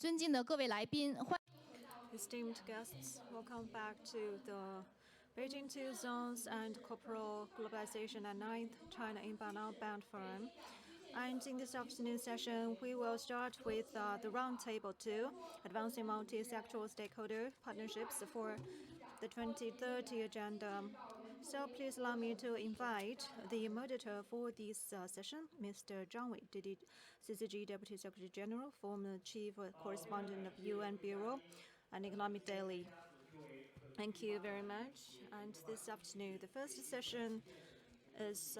尊敬的各位来宾，欢 Esteemed guests, welcome back to the Beijing Two Zones and Corporal Globalization at 9th China Inbound Outbound Forum. And in this afternoon session, we will start with the Roundtable 2, Advancing Multi-sectoral Stakeholder Partnerships for the 2030 Agenda. So please allow me to invite the moderator for this session, Mr. Zhang Wei, CCG Deputy Secretary General, former Chief Correspondent of UN Bureau and Economic Daily. Thank you very much. And this afternoon, the first session is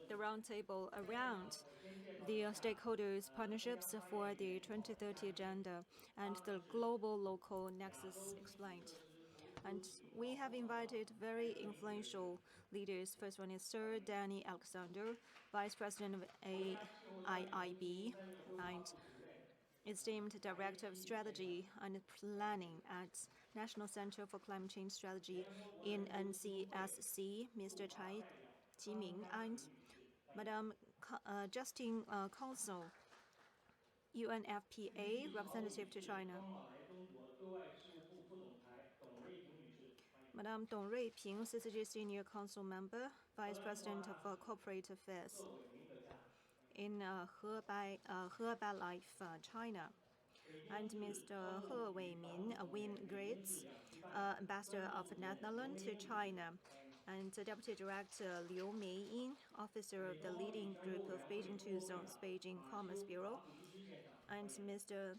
the roundtable around the stakeholders' partnerships for the 2030 Agenda and the global local nexus explained. And we have invited very influential leaders. First one is Sir Danny Alexander, Vice President of AIIB, and esteemed Director of Strategy and Planning at National Center for Climate Change Strategy in NCSC, Mr. Chai Qiming, and Madam Justine Council, UNFPA representative to China. Madame Dong Ruiping, CCG Senior Council Member, Vice President of Corporate Affairs in Hebei Life, China. And Mr. He Weimin, Wim Grits, Ambassador of Netherlands to China, and Deputy Director Liu Meiying, Officer of the leading group of Beijing Two Zones, Beijing Commerce Bureau, and Mr.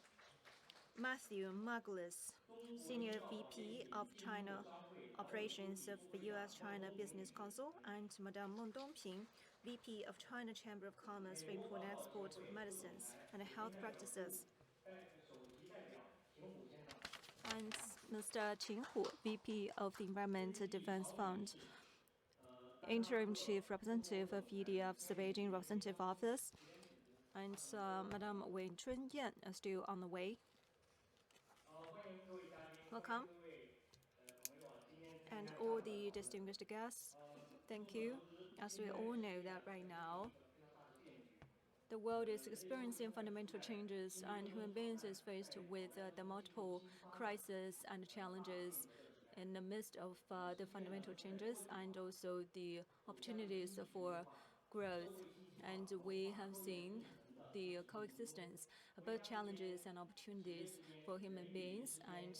Matthew Muglis, Senior VP of China Operations of the U.S.-China Business Council, and Madame Meng Dongping, VP of China Chamber of Commerce for Import and Export of Medicines and Health Practices. And Mr. Qin Hu, VP of the Environment Defense Fund, Interim Chief Representative of EDF's Beijing Representative Office, and Madame Wei Chunyan are still on the way. Welcome. And all the distinguished guests, thank you. As we all know that right now, the world is experiencing fundamental changes, and human beings is faced with the multiple crises and challenges in the midst of the fundamental changes and also the opportunities for growth. And we have seen the coexistence of both challenges and opportunities for human beings, and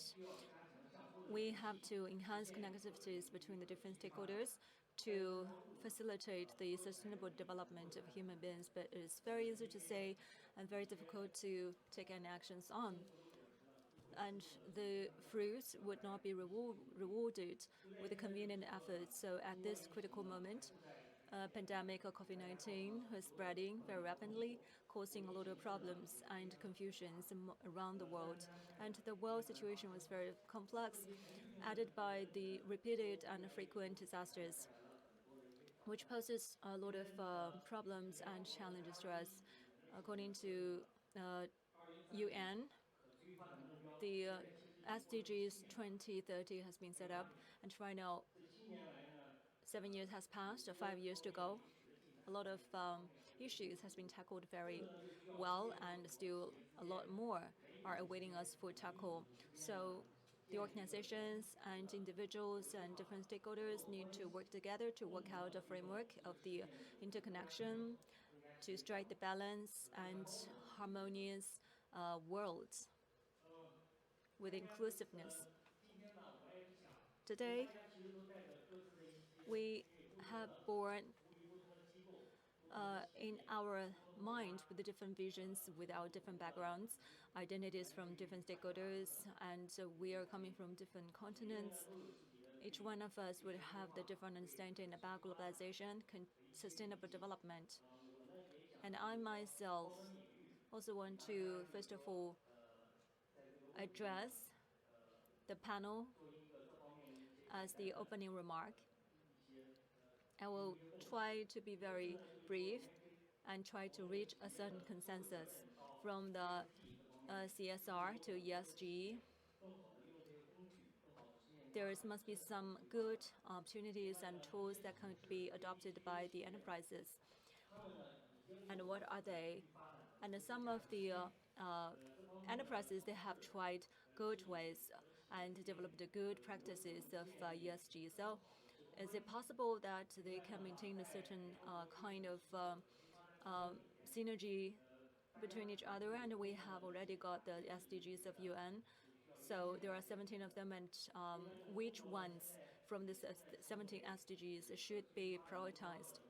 we have to enhance connectivities between the different stakeholders to facilitate the sustainable development of human beings, but it's very easy to say and very difficult to take any actions on. And the fruits would not be rewarded with the convenient efforts. So at this critical moment, pandemic of COVID-19 is spreading very rapidly, causing a lot of problems and confusions around the world. And the world situation was very complex, added by the repeated and frequent disasters, which poses a lot of problems and challenges to us. According to UN, the SDGs 2030 has been set up, and right now 7 years has passed, 5 years to go. A lot of issues has been tackled very well, and still a lot more are awaiting us for tackle. So the organizations and individuals and different stakeholders need to work together to work out a framework of the interconnection to strike the balance and harmonious world with inclusiveness. Today, we have born in our mind with the different visions, with our different backgrounds, identities from different stakeholders, and we are coming from different continents. Each one of us would have the different understanding about globalization, sustainable development. And I myself also want to, first of all, address the panel as the opening remark. I will try to be very brief and try to reach a certain consensus from the CSR to ESG. There must be some good opportunities and tools that can be adopted by the enterprises. And what are they? And some of the enterprises, they have tried good ways and developed the good practices of ESG. So is it possible that they can maintain a certain kind of synergy between each other? And we have already got the SDGs of UN. So there are 17 of them, and which ones from the 17 SDGs should be prioritized?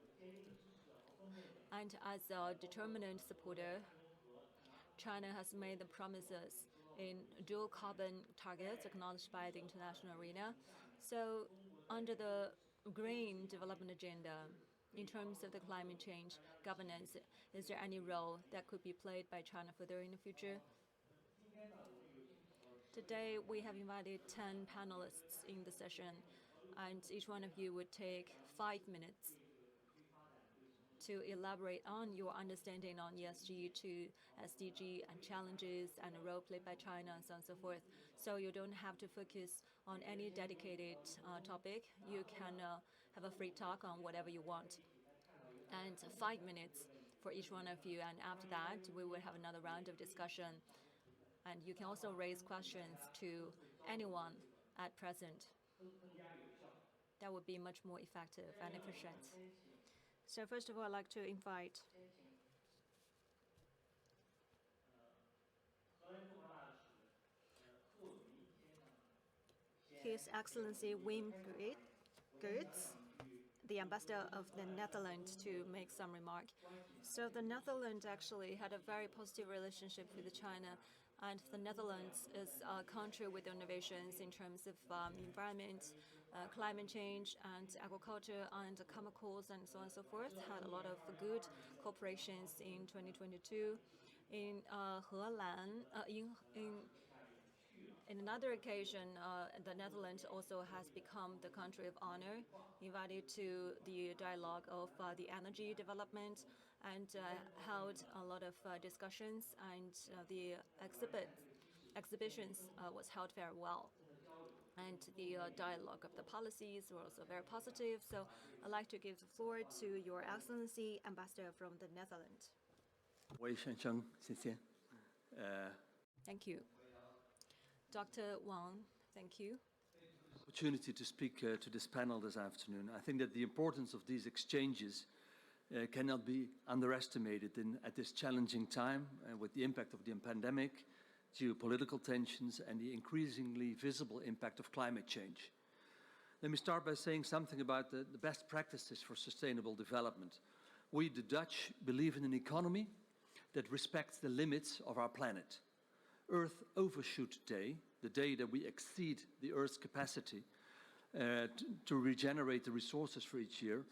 And as a determined supporter, China has made the promises in dual carbon targets acknowledged by the international arena. So under the green development agenda, in terms of the climate change governance, is there any role that could be played by China further in the future? Today, we have invited 10 panelists in the session, and each one of you would take 5 minutes to elaborate on your understanding on ESG to SDG and challenges and the role played by China and so on and so forth. So you don't have to focus on any dedicated topic. You can have a free talk on whatever you want. And 5 minutes for each one of you. And after that, we will have another round of discussion. And you can also raise questions to anyone at present. That would be much more effective and efficient. So first of all, I'd like to invite His Excellency Wim Geerts, the ambassador of the Netherlands, to make some remark. So the Netherlands actually had a very positive relationship with China, and the Netherlands is a country with innovations in terms of environment, climate change, and agriculture, and chemicals, and so on and so forth. Had a lot of good cooperations in 2022. In in another occasion, the Netherlands also has become the country of honor, invited to the dialogue of the energy development, and held a lot of discussions, and the exhibitions was held very well. And the dialogue of the policies were also very positive. So I'd like to give the floor to Your Excellency, Ambassador from the Netherlands. Thank you. Dr. Wang, thank you. Opportunity to speak to this panel this afternoon. I think that the importance of these exchanges cannot be underestimated at this challenging time with the impact of the pandemic, geopolitical tensions, and the increasingly visible impact of climate change. Let me start by saying something about the best practices for sustainable development. We, the Dutch, believe in an economy that respects the limits of our planet. Earth Overshoot Day, the day that we exceed the Earth's capacity to regenerate the resources for each year,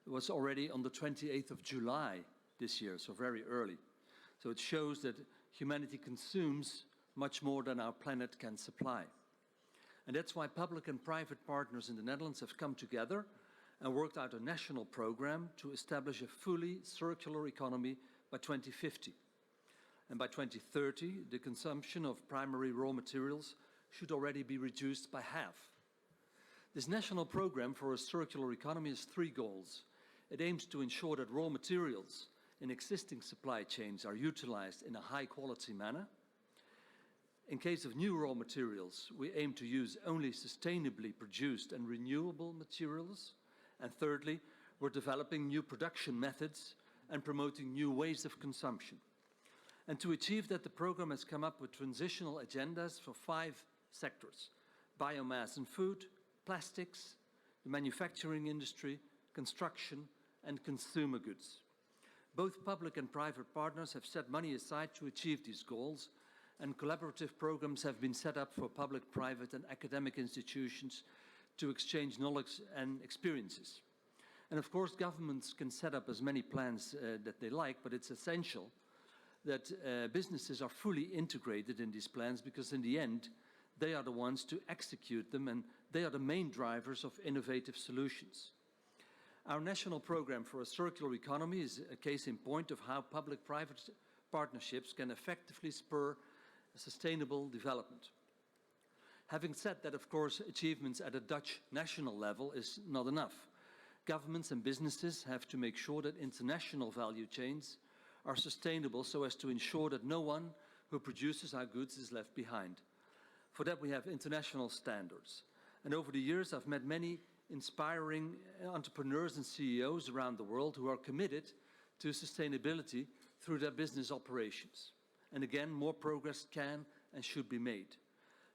was already on the 28th of July this year, so very early. So it shows that humanity consumes much more than our planet can supply. And that's why public and private partners in the Netherlands have come together and worked out a national program to establish a fully circular economy by 2050. And by 2030, the consumption of primary raw materials should already be reduced by half. This national program for a circular economy has 3 goals. It aims to ensure that raw materials in existing supply chains are utilized in a high-quality manner. In case of new raw materials, we aim to use only sustainably produced and renewable materials. And thirdly, we're developing new production methods and promoting new ways of consumption. And to achieve that, the program has come up with transitional agendas for 5 sectors: biomass and food, plastics, the manufacturing industry, construction, and consumer goods. Both public and private partners have set money aside to achieve these goals, and collaborative programs have been set up for public, private, and academic institutions to exchange knowledge and experiences. And of course, governments can set up as many plans that they like, but it's essential that businesses are fully integrated in these plans, because in the end, they are the ones to execute them, and they are the main drivers of innovative solutions. Our national program for a circular economy is a case in point of how public-private partnerships can effectively spur sustainable development. Having said that, of course, achievements at a Dutch national level is not enough. Governments and businesses have to make sure that international value chains are sustainable, so as to ensure that no one who produces our goods is left behind. For that, we have international standards. And over the years, I've met many inspiring entrepreneurs and CEOs around the world who are committed to sustainability through their business operations. And again, more progress can and should be made.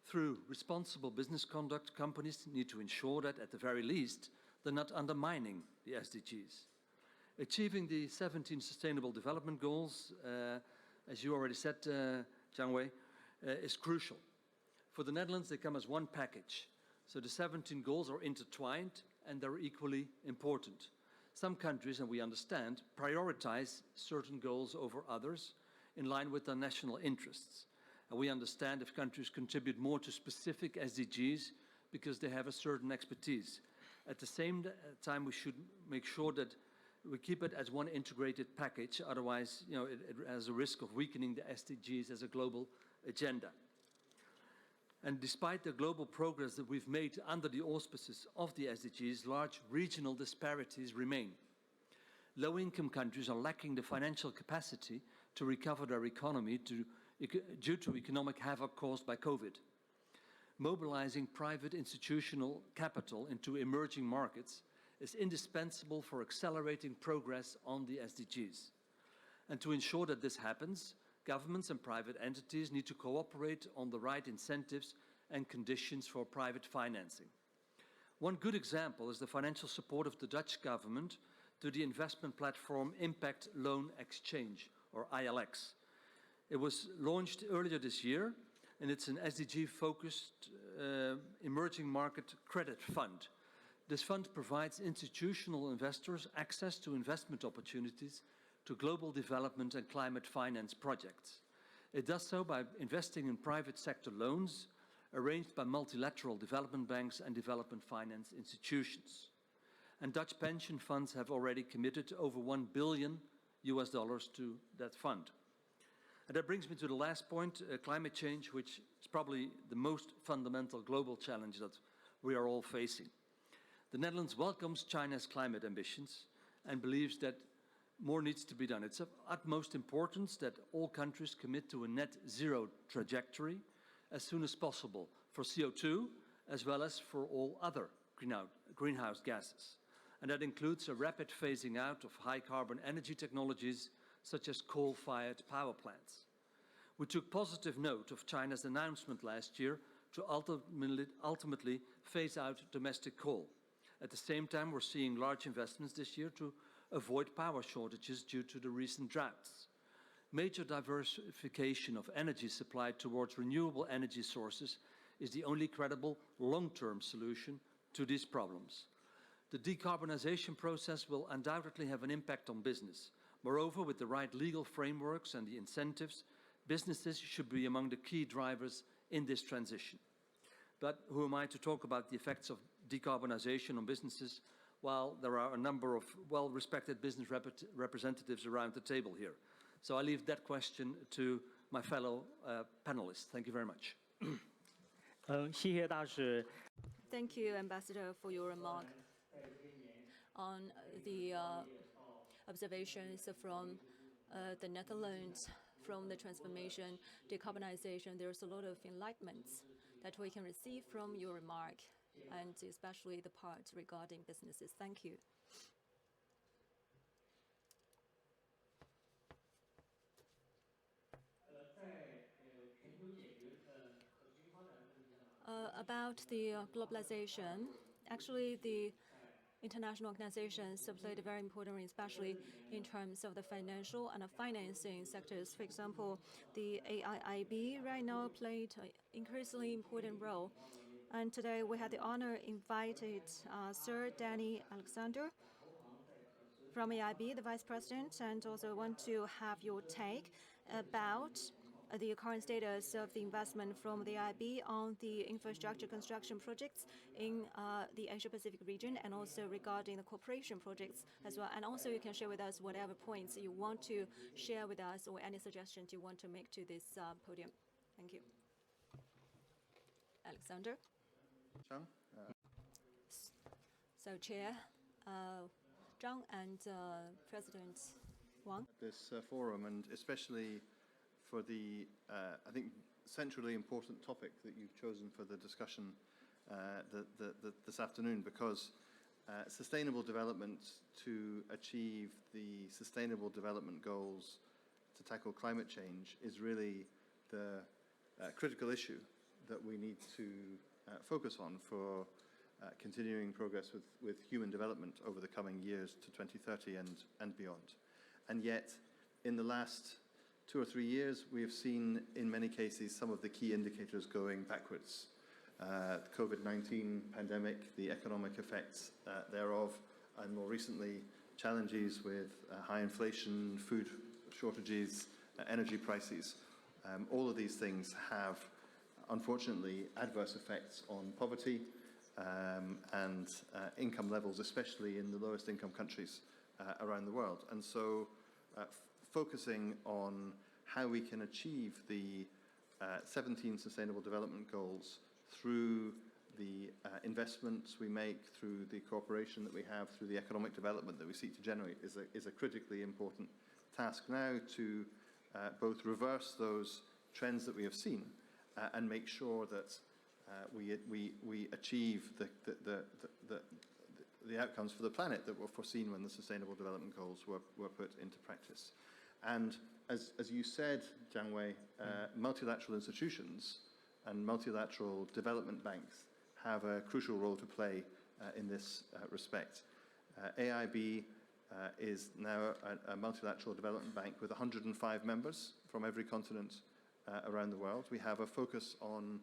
Through responsible business conduct, companies need to ensure that, at the very least, they're not undermining the SDGs. Achieving the 17 Sustainable Development Goals, as you already said, Jiang Wei, is crucial. For the Netherlands, they come as one package. So the 17 goals are intertwined and they're equally important. Some countries, and we understand, prioritize certain goals over others in line with their national interests. And we understand if countries contribute more to specific SDGs because they have a certain expertise. At the same time, we should make sure that we keep it as one integrated package. Otherwise, it has a risk of weakening the SDGs as a global agenda. And despite the global progress that we've made under the auspices of the SDGs, large regional disparities remain. Low-income countries are lacking the financial capacity to recover their economy due to economic havoc caused by COVID. Mobilizing private institutional capital into emerging markets is indispensable for accelerating progress on the SDGs. And to ensure that this happens, governments and private entities need to cooperate on the right incentives and conditions for private financing. One good example is the financial support of the Dutch government to the investment platform Impact Loan Exchange, or ILX. It was launched earlier this year, and it's an SDG-focused emerging market credit fund. This fund provides institutional investors access to investment opportunities to global development and climate finance projects. It does so by investing in private sector loans arranged by multilateral development banks and development finance institutions. And Dutch pension funds have already committed over $1 billion to that fund. And that brings me to the last point, climate change, which is probably the most fundamental global challenge that we are all facing. The Netherlands welcomes China's climate ambitions and believes that more needs to be done. It's of utmost importance that all countries commit to a net zero trajectory as soon as possible for CO2 as well as for all other greenhouse gases. And that includes a rapid phasing out of high carbon energy technologies such as coal-fired power plants. We took positive note of China's announcement last year to ultimately phase out domestic coal. At the same time, we're seeing large investments this year to avoid power shortages due to the recent droughts. Major diversification of energy supply towards renewable energy sources is the only credible long-term solution to these problems. The decarbonization process will undoubtedly have an impact on business. Moreover, with the right legal frameworks and the incentives, businesses should be among the key drivers in this transition. But who am I to talk about the effects of decarbonization on businesses while there are a number of well-respected business representatives around the table here? So I leave that question to my fellow panelists. Thank you very much. Thank you, Ambassador, for your remark on the observations from the Netherlands from the transformation, decarbonization. There's a lot of enlightenment that we can receive from your remark, and especially the part regarding businesses. Thank you. About the globalization, actually the international organizations have played a very important role, especially in terms of the financial and financing sectors. For example, the AIIB right now played an increasingly important role. And today we had the honor invited Sir Danny Alexander from AIB, the Vice President, and also want to have your take about the current status of the investment from the AIB on the infrastructure construction projects in the Asia-Pacific region, and also regarding the cooperation projects as well. And also you can share with us whatever points you want to share with us or any suggestions you want to make to this podium. Thank you. Alexander? So Chair Zhang and President Wang. This forum, and especially for the, I think, centrally important topic that you've chosen for the discussion this afternoon, because sustainable development to achieve the Sustainable Development Goals to tackle climate change is really the critical issue that we need to focus on for continuing progress with human development over the coming years to 2030 and beyond. And yet, in the last 2 or 3 years, we have seen, in many cases, some of the key indicators going backwards. The COVID-19 pandemic, the economic effects thereof, and more recently, challenges with high inflation, food shortages, energy prices. All of these things have, unfortunately, adverse effects on poverty and income levels, especially in the lowest income countries around the world. And so focusing on how we can achieve the 17 Sustainable Development Goals through the investments we make, through the cooperation that we have, through the economic development that we seek to generate is a critically important task now to both reverse those trends that we have seen and make sure that we achieve the outcomes for the planet that were foreseen when the Sustainable Development Goals were put into practice. And as you said, Jiang Wei, multilateral institutions and multilateral development banks have a crucial role to play in this respect. AIB is now a multilateral development bank with 105 members from every continent around the world. We have a focus on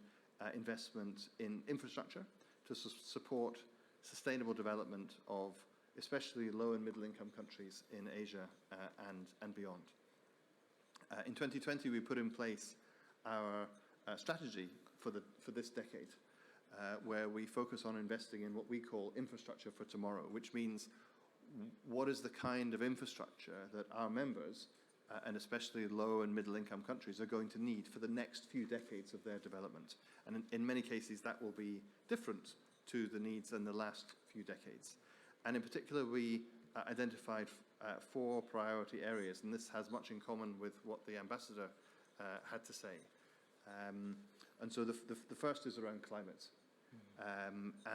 investment in infrastructure to support sustainable development of especially low and middle income countries in Asia and beyond. In 2020, we put in place our strategy for this decade, where we focus on investing in what we call infrastructure for tomorrow, which means what is the kind of infrastructure that our members, and especially low and middle income countries, are going to need for the next few decades of their development. And in many cases, that will be different to the needs in the last few decades. And in particular, we identified 4 priority areas, and this has much in common with what the ambassador had to say. And so the first is around climate,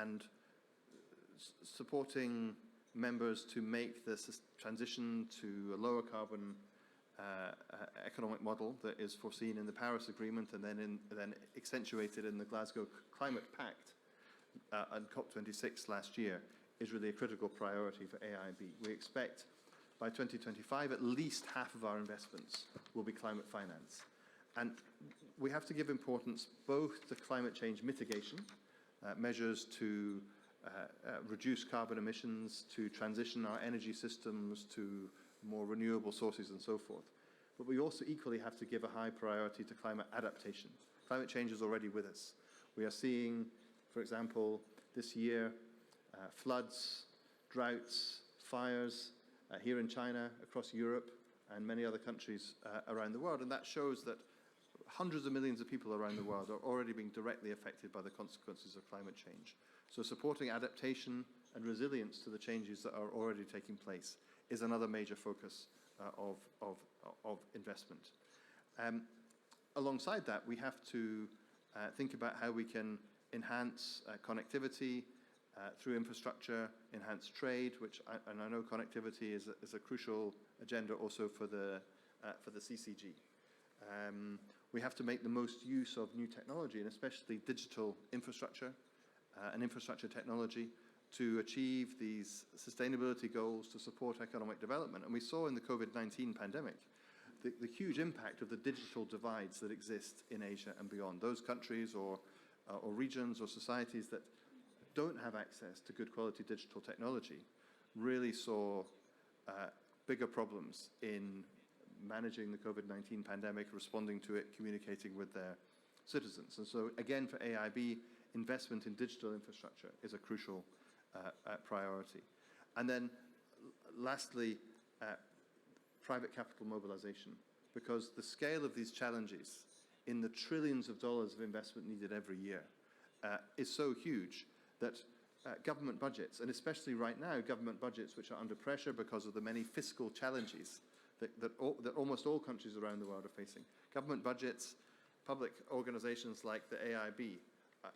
and supporting members to make this transition to a lower carbon economic model that is foreseen in the Paris Agreement and then accentuated in the Glasgow Climate Pact and COP26 last year is really a critical priority for AIB. We expect by 2025 at least half of our investments will be climate finance. And we have to give importance both to climate change mitigation, measures to reduce carbon emissions, to transition our energy systems to more renewable sources and so forth. But we also equally have to give a high priority to climate adaptation. Climate change is already with us. We are seeing, for example, this year, floods, droughts, fires here in China, across Europe, and many other countries around the world. And that shows that hundreds of millions of people around the world are already being directly affected by the consequences of climate change. So supporting adaptation and resilience to the changes that are already taking place is another major focus of investment. Alongside that, we have to think about how we can enhance connectivity through infrastructure, enhance trade, and I know connectivity is a crucial agenda also for the CCG. We have to make the most use of new technology, and especially digital infrastructure and infrastructure technology, to achieve these sustainability goals to support economic development. And we saw in the COVID-19 pandemic the huge impact of the digital divides that exist in Asia and beyond. Those countries or regions or societies that don't have access to good quality digital technology really saw bigger problems in managing the COVID-19 pandemic, responding to it, communicating with their citizens. And so again, for AIB, investment in digital infrastructure is a crucial priority. And then lastly, private capital mobilization, because the scale of these challenges in the trillions of dollars of investment needed every year is so huge that government budgets, and especially right now, government budgets which are under pressure because of the many fiscal challenges that almost all countries around the world are facing. Government budgets, public organizations like the AIB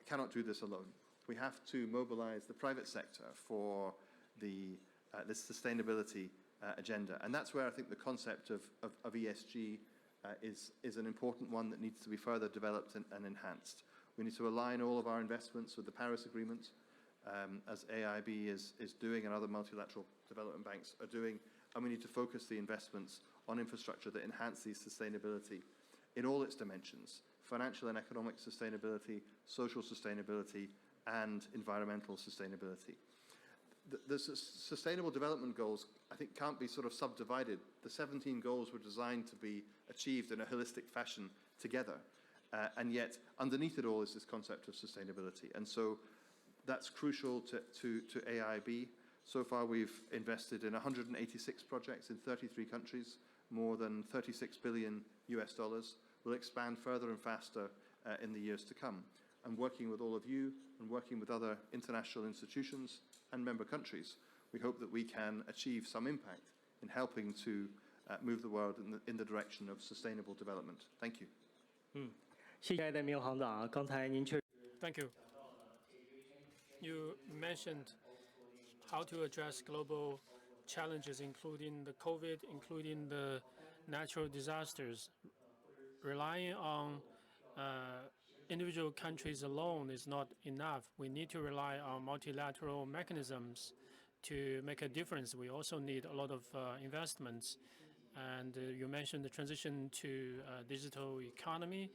cannot do this alone. We have to mobilize the private sector for this sustainability agenda. And that's where I think the concept of ESG is an important one that needs to be further developed and enhanced. We need to align all of our investments with the Paris Agreement, as AIB is doing and other multilateral development banks are doing, and we need to focus the investments on infrastructure that enhance these sustainability in all its dimensions: financial and economic sustainability, social sustainability, and environmental sustainability. The Sustainable Development Goals, I think, can't be sort of subdivided. The 17 goals were designed to be achieved in a holistic fashion together, and yet underneath it all is this concept of sustainability. And so that's crucial to AIB. So far, we've invested in 186 projects in 33 countries, more than $36 billion US. We'll expand further and faster in the years to come. And working with all of you and working with other international institutions and member countries, we hope that we can achieve some impact in helping to move the world in the direction of sustainable development. Thank you. Thank you. You mentioned how to address global challenges, including the COVID, including the natural disasters. Relying on individual countries alone is not enough. We need to rely on multilateral mechanisms to make a difference. We also need a lot of investments. And you mentioned the transition to digital economy,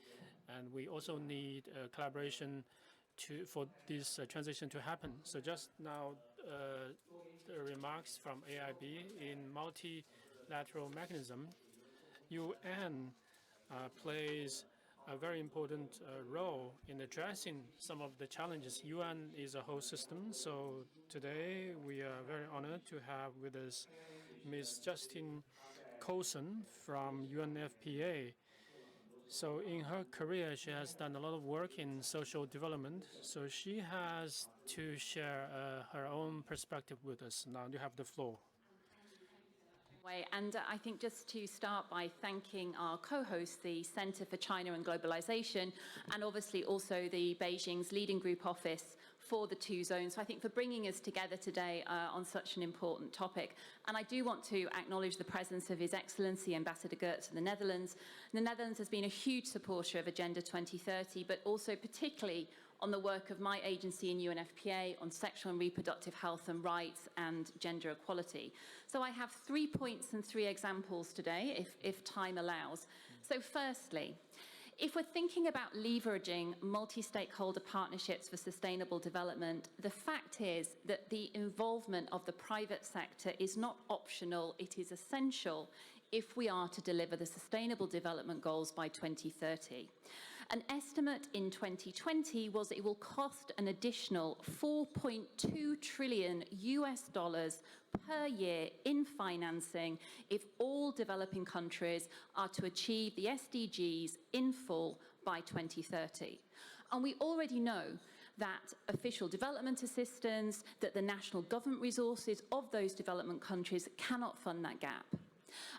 and we also need collaboration for this transition to happen. So just now, the remarks from AIB in multilateral mechanism, UN plays a very important role in addressing some of the challenges. UN is a whole system, so today we are very honored to have with us Ms. Justine Coulson from UNFPA. So in her career, she has done a lot of work in social development, so she has to share her own perspective with us. Now you have the floor. And I think just to start by thanking our co-host, the Center for China and Globalization, and obviously also the Beijing's Leading Group Office for the two zones. So I think for bringing us together today on such an important topic. And I do want to acknowledge the presence of His Excellency Ambassador Geertz of the Netherlands. The Netherlands has been a huge supporter of Agenda 2030, but also particularly on the work of my agency in UNFPA on sexual and reproductive health and rights and gender equality. So I have 3 points and 3 examples today, if time allows. So firstly, if we're thinking about leveraging multi-stakeholder partnerships for sustainable development, the fact is that the involvement of the private sector is not optional, it is essential if we are to deliver the Sustainable Development Goals by 2030. An estimate in 2020 was it will cost an additional $4.2 trillion per year in financing if all developing countries are to achieve the SDGs in full by 2030. And we already know that official development assistance, that the national government resources of those development countries cannot fund that gap.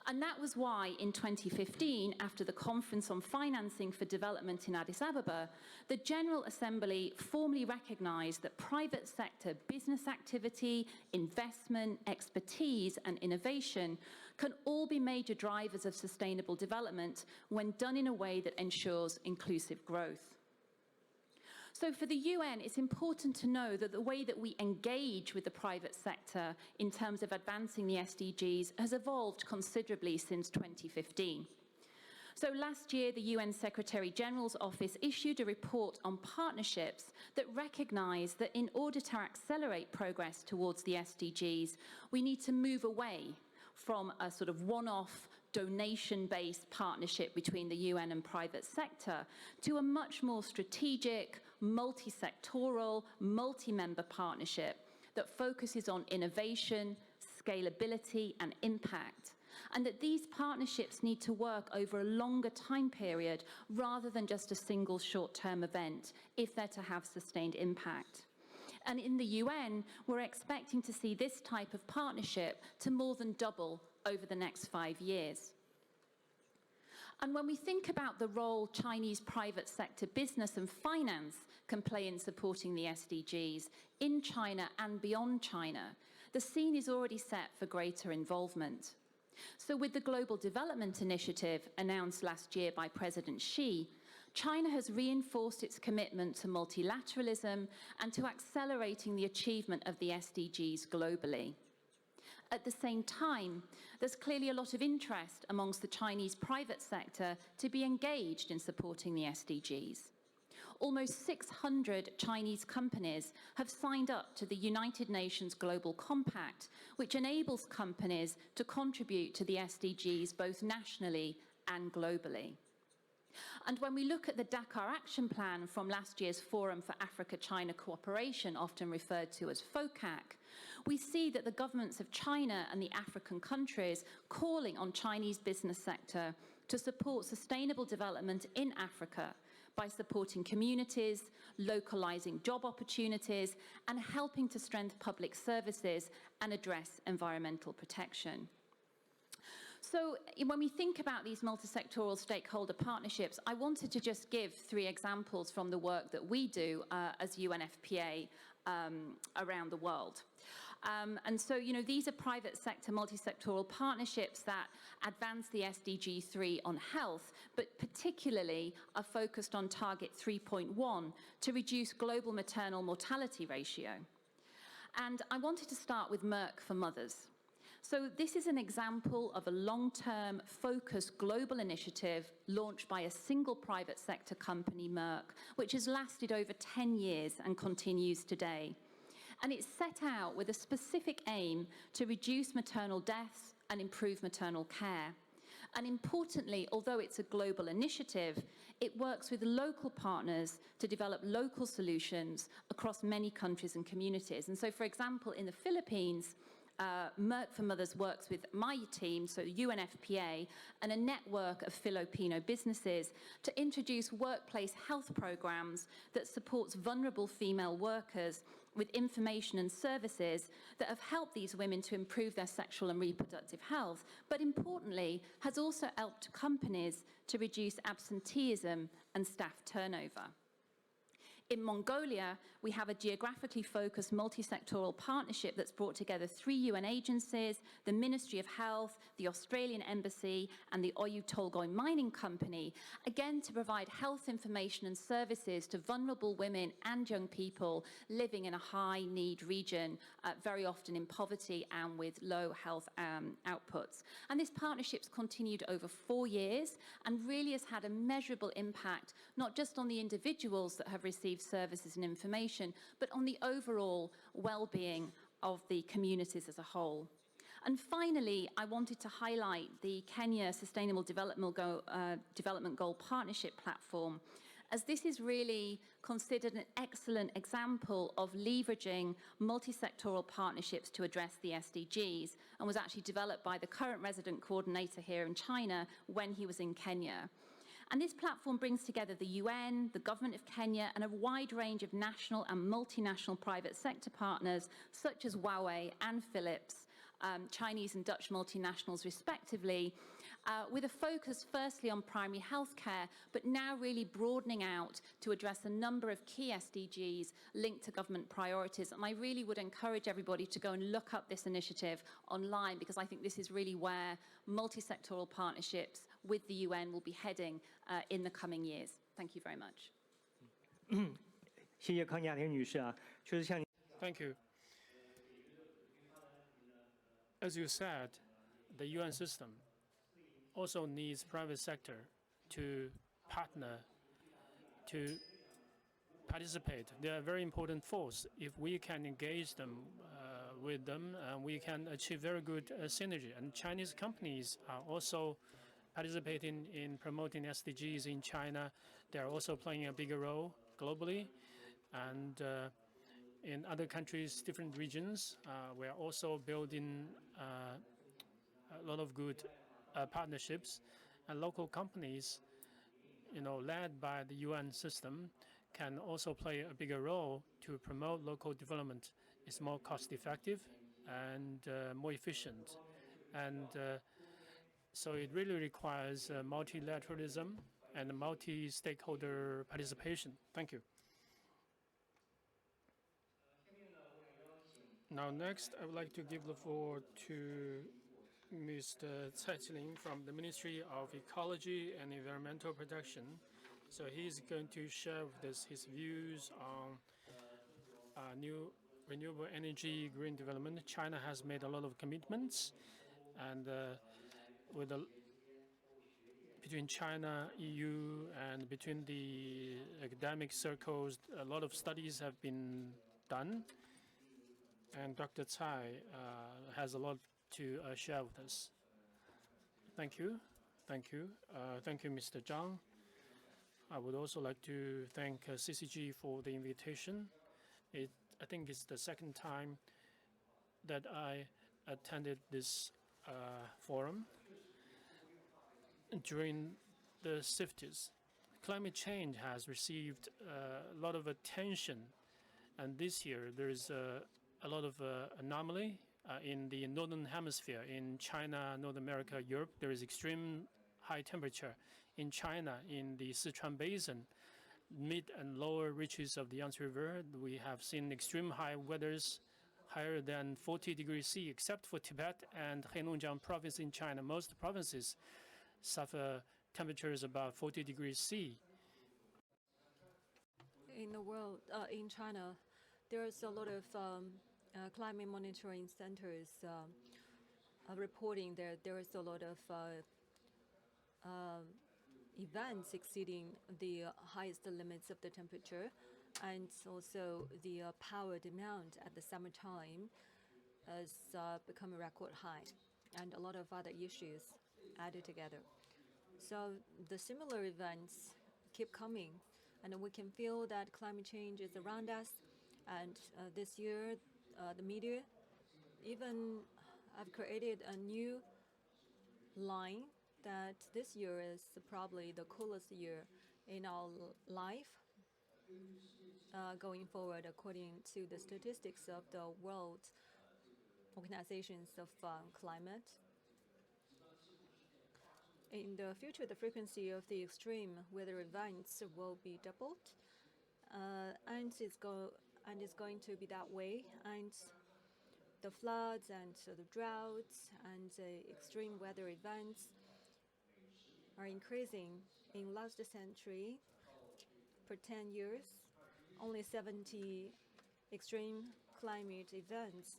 And that was why in 2015, after the Conference on Financing for Development in Addis Ababa, the General Assembly formally recognized that private sector business activity, investment, expertise, and innovation can all be major drivers of sustainable development when done in a way that ensures inclusive growth. So for the UN, it's important to know that the way that we engage with the private sector in terms of advancing the SDGs has evolved considerably since 2015. So last year, the UN Secretary General's Office issued a report on partnerships that recognise that in order to accelerate progress towards the SDGs, we need to move away from a sort of one-off donation-based partnership between the UN and private sector to a much more strategic, multi-sectoral, multi-member partnership that focuses on innovation, scalability, and impact. And that these partnerships need to work over a longer time period rather than just a single short-term event if they're to have sustained impact. And in the UN, we're expecting to see this type of partnership to more than double over the next 5 years. And when we think about the role Chinese private sector business and finance can play in supporting the SDGs in China and beyond China, the scene is already set for greater involvement. So with the Global Development Initiative announced last year by President Xi, China has reinforced its commitment to multilateralism and to accelerating the achievement of the SDGs globally. At the same time, there's clearly a lot of interest amongst the Chinese private sector to be engaged in supporting the SDGs. Almost 600 Chinese companies have signed up to the United Nations Global Compact, which enables companies to contribute to the SDGs both nationally and globally. And when we look at the Dakar Action Plan from last year's Forum for Africa-China Cooperation, often referred to as FOCAC, we see that the governments of China and the African countries calling on Chinese business sector to support sustainable development in Africa by supporting communities, localizing job opportunities, and helping to strengthen public services and address environmental protection. So when we think about these multi-sectoral stakeholder partnerships, I wanted to just give 3 examples from the work that we do as UNFPA around the world. And so, these are private sector multi-sectoral partnerships that advance the SDG 3 on health, but particularly are focused on target 3.1 to reduce global maternal mortality ratio. And I wanted to start with Merck for Mothers. So this is an example of a long-term, focused global initiative launched by a single private sector company, Merck, which has lasted over 10 years and continues today. And it's set out with a specific aim to reduce maternal deaths and improve maternal care. And importantly, although it's a global initiative, it works with local partners to develop local solutions across many countries and communities. And so, for example, in the Philippines, Merck for Mothers works with my team, so UNFPA, and a network of Filipino businesses to introduce workplace health programs that supports vulnerable female workers with information and services that have helped these women to improve their sexual and reproductive health, but importantly, has also helped companies to reduce absenteeism and staff turnover. In Mongolia, we have a geographically focused multi-sectoral partnership that's brought together 3 UN agencies, the Ministry of Health, the Australian Embassy, and the Oyu Tolgoi Mining Company, again to provide health information and services to vulnerable women and young people living in a high-need region, very often in poverty and with low health outputs. And this partnership's continued over 4 years and really has had a measurable impact, not just on the individuals that have received services and information, but on the overall well-being of the communities as a whole. And finally, I wanted to highlight the Kenya Sustainable Development Goal Partnership Platform, as this is really considered an excellent example of leveraging multi-sectoral partnerships to address the SDGs, and was actually developed by the current resident coordinator here in China when he was in Kenya. And this platform brings together the UN, the government of Kenya, and a wide range of national and multinational private sector partners, such as Huawei and Philips, Chinese and Dutch multinationals respectively, with a focus firstly on primary health care, but now really broadening out to address a number of key SDGs linked to government priorities. And I really would encourage everybody to go and look up this initiative online, because I think this is really where multi-sectoral partnerships with the UN will be heading in the coming years. Thank you very much. Thank you. As you said, the UN system also needs private sector to partner, to participate. They are a very important force. If we can engage them with them, we can achieve very good synergy. And Chinese companies are also participating in promoting SDGs in China. They are also playing a bigger role globally. And in other countries, different regions, we are also building a lot of good partnerships. And local companies, led by the UN system, can also play a bigger role to promote local development. It's more cost-effective and more efficient. And so it really requires multilateralism and multi-stakeholder participation. Thank you. Now, next, I would like to give the floor to Mr. Cai Qilin from the Ministry of Ecology and Environmental Protection. So he's going to share with us his views on new renewable energy, green development. China has made a lot of commitments, and between China, EU, and between the academic circles, a lot of studies have been done. And Dr. Cai has a lot to share with us. Thank you. Thank you. Thank you, Mr. Zhang. I would also like to thank CCG for the invitation. I think it's the second time that I attended this forum. During the 50s, climate change has received a lot of attention, and this year there is a lot of anomaly in the northern hemisphere. In China, North America, Europe, there is extreme high temperature. In China, in the Sichuan Basin, mid and lower reaches of the Yangtze River, we have seen extreme high weathers higher than 40 degrees C, except for Tibet and Heilongjiang province in China. Most provinces suffer temperatures about 40 degrees C. In the world, in China, there's a lot of climate monitoring centers reporting that there is a lot of events exceeding the highest limits of the temperature, and also the power demand at the summertime has become a record high, and a lot of other issues added together. So the similar events keep coming, and we can feel that climate change is around us. And this year, the media even have created a new line that this year is probably the coolest year in our life going forward, according to the statistics of the World Organizations of Climate. In the future, the frequency of the extreme weather events will be doubled, and it's going to be that way. And the floods and the droughts and extreme weather events are increasing. In last century, for 10 years, only 70 extreme climate events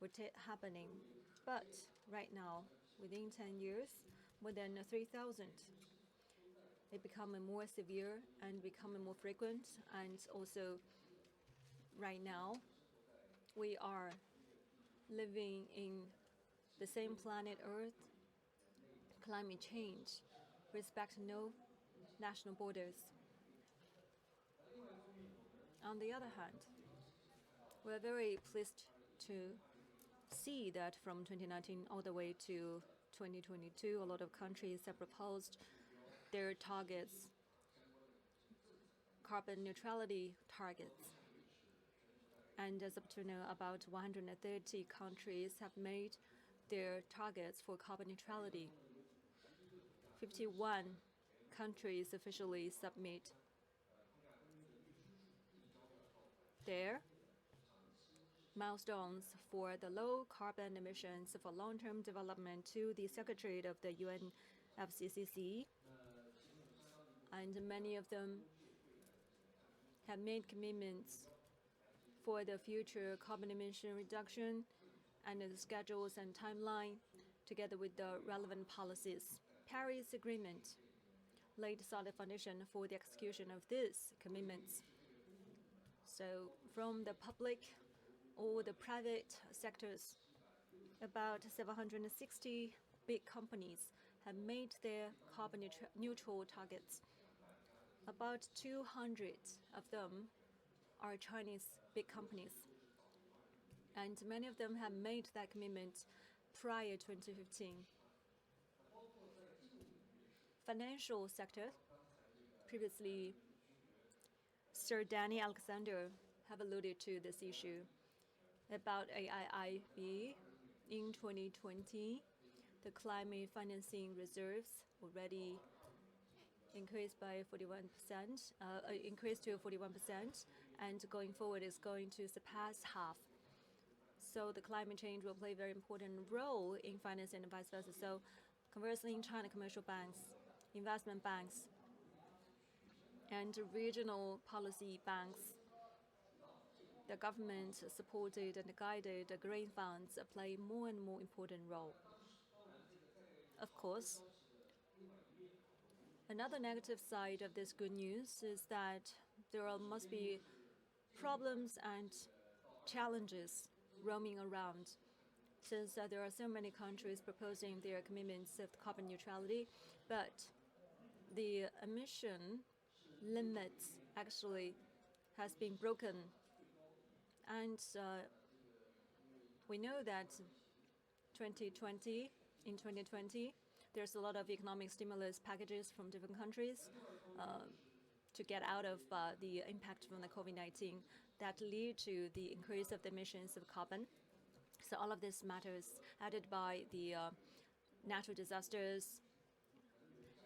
were happening. But right now, within 10 years, more than 3,000. They become more severe and become more frequent. And also, right now, we are living in the same planet Earth. Climate change respects no national borders. On the other hand, we're very pleased to see that from 2019 all the way to 2022, a lot of countries have proposed their targets, carbon neutrality targets. And as of now, about 130 countries have made their targets for carbon neutrality. 51 countries officially submit their milestones for the low carbon emissions for long-term development to the Secretariat of the UNFCCC, and many of them have made commitments for the future carbon emission reduction and the schedules and timeline, together with the relevant policies. Paris Agreement laid a solid foundation for the execution of these commitments. So from the public or the private sectors, about 760 big companies have made their carbon neutral targets. About 200 of them are Chinese big companies, and many of them have made that commitment prior to 2015. Financial sector, previously Sir Danny Alexander have alluded to this issue about AIIB in 2020. The climate financing reserves already increased by 41%, increased to 41%, and going forward is going to surpass half. So the climate change will play a very important role in finance and vice versa. So conversely, in China, commercial banks, investment banks, and regional policy banks, the government-supported and guided green funds play more and more important role. Of course, another negative side of this good news is that must be problems and challenges roaming around, since there are so many countries proposing their commitments of carbon neutrality, but the emission limits actually has been broken. And we know that in 2020, there's a lot of economic stimulus packages from different countries to get out of the impact from the COVID-19 that lead to the increase of the emissions of carbon. So all of this matters added by the natural disasters.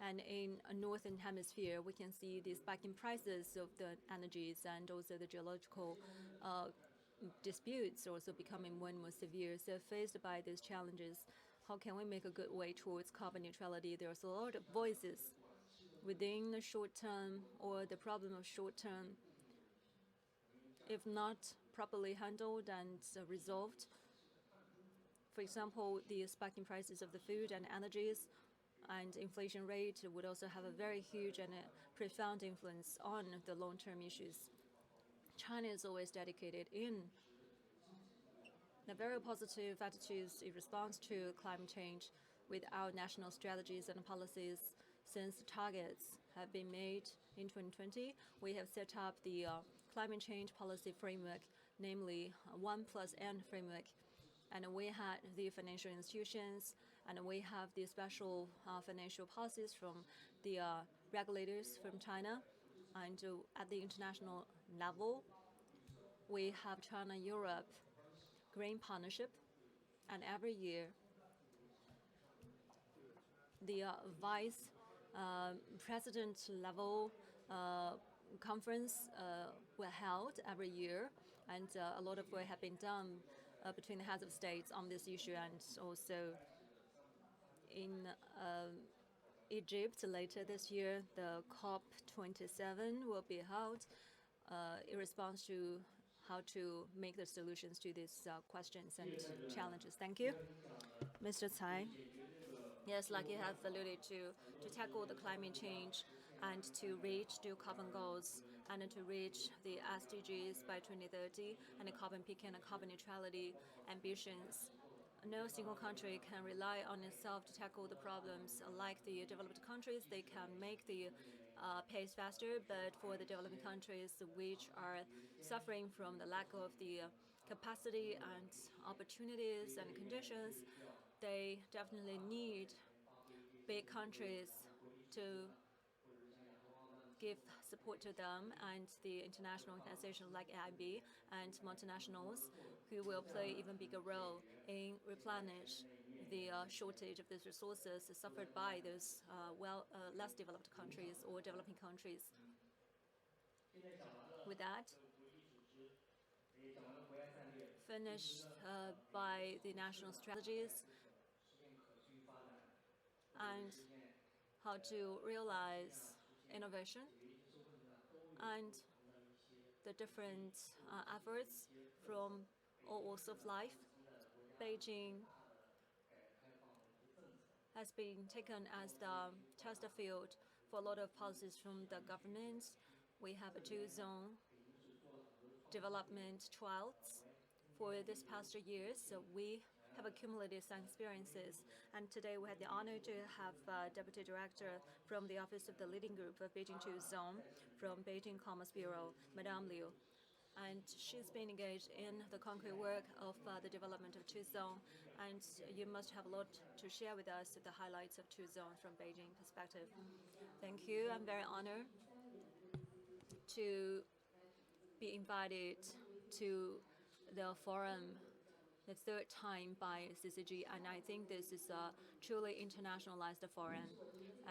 And in a northern hemisphere, we can see the spike in prices of the energies and also the geological disputes also becoming more and more severe. So faced by these challenges, how can we make a good way towards carbon neutrality? There's a lot of voices within the short term, or the problem of short term, if not properly handled and resolved. For example, the spike in prices of the food and energies and inflation rate would also have a very huge and profound influence on the long-term issues. China is always dedicated in the very positive attitudes in response to climate change with our national strategies and policies. Since the targets have been made in 2020, we have set up the climate change policy framework, namely 1+N framework. And we had the financial institutions, and we have the special financial policies from the regulators from China. And at the international level, we have China-Europe Green Partnership, and every year the vice president level conference were held every year, and a lot of work have been done between the heads of states on this issue. And also in Egypt later this year, the COP27 will be held in response to how to make the solutions to these questions and challenges. Thank you. Mr. Cai. Yes, like you have alluded to tackle the climate change and to reach the carbon goals and to reach the SDGs by 2030 and the carbon peaking and carbon neutrality ambitions. No single country can rely on itself to tackle the problems. Like the developed countries, they can make the pace faster, but for the developing countries which are suffering from the lack of the capacity and opportunities and conditions, they definitely need big countries to give support to them, and the international organizations like AIB and multinationals who will play even bigger role in replenish the shortage of these resources suffered by those less developed countries or developing countries. With that, finished by the national strategies and how to realize innovation and the different efforts from all walks of life. Beijing has been taken as the test field for a lot of policies from the government. We have a two-zone development trials for this past years, so we have accumulated some experiences. And today we had the honor to have Deputy Director from the Office of the Leading Group of Beijing Two Zone from Beijing Commerce Bureau, Madame Liu. And she's been engaged in the concrete work of the development of Two Zone. And you must have a lot to share with us the highlights of Two Zone from Beijing perspective. Thank you. I'm very honored to be invited to the forum the third time by CCG, and I think this is a truly internationalized forum.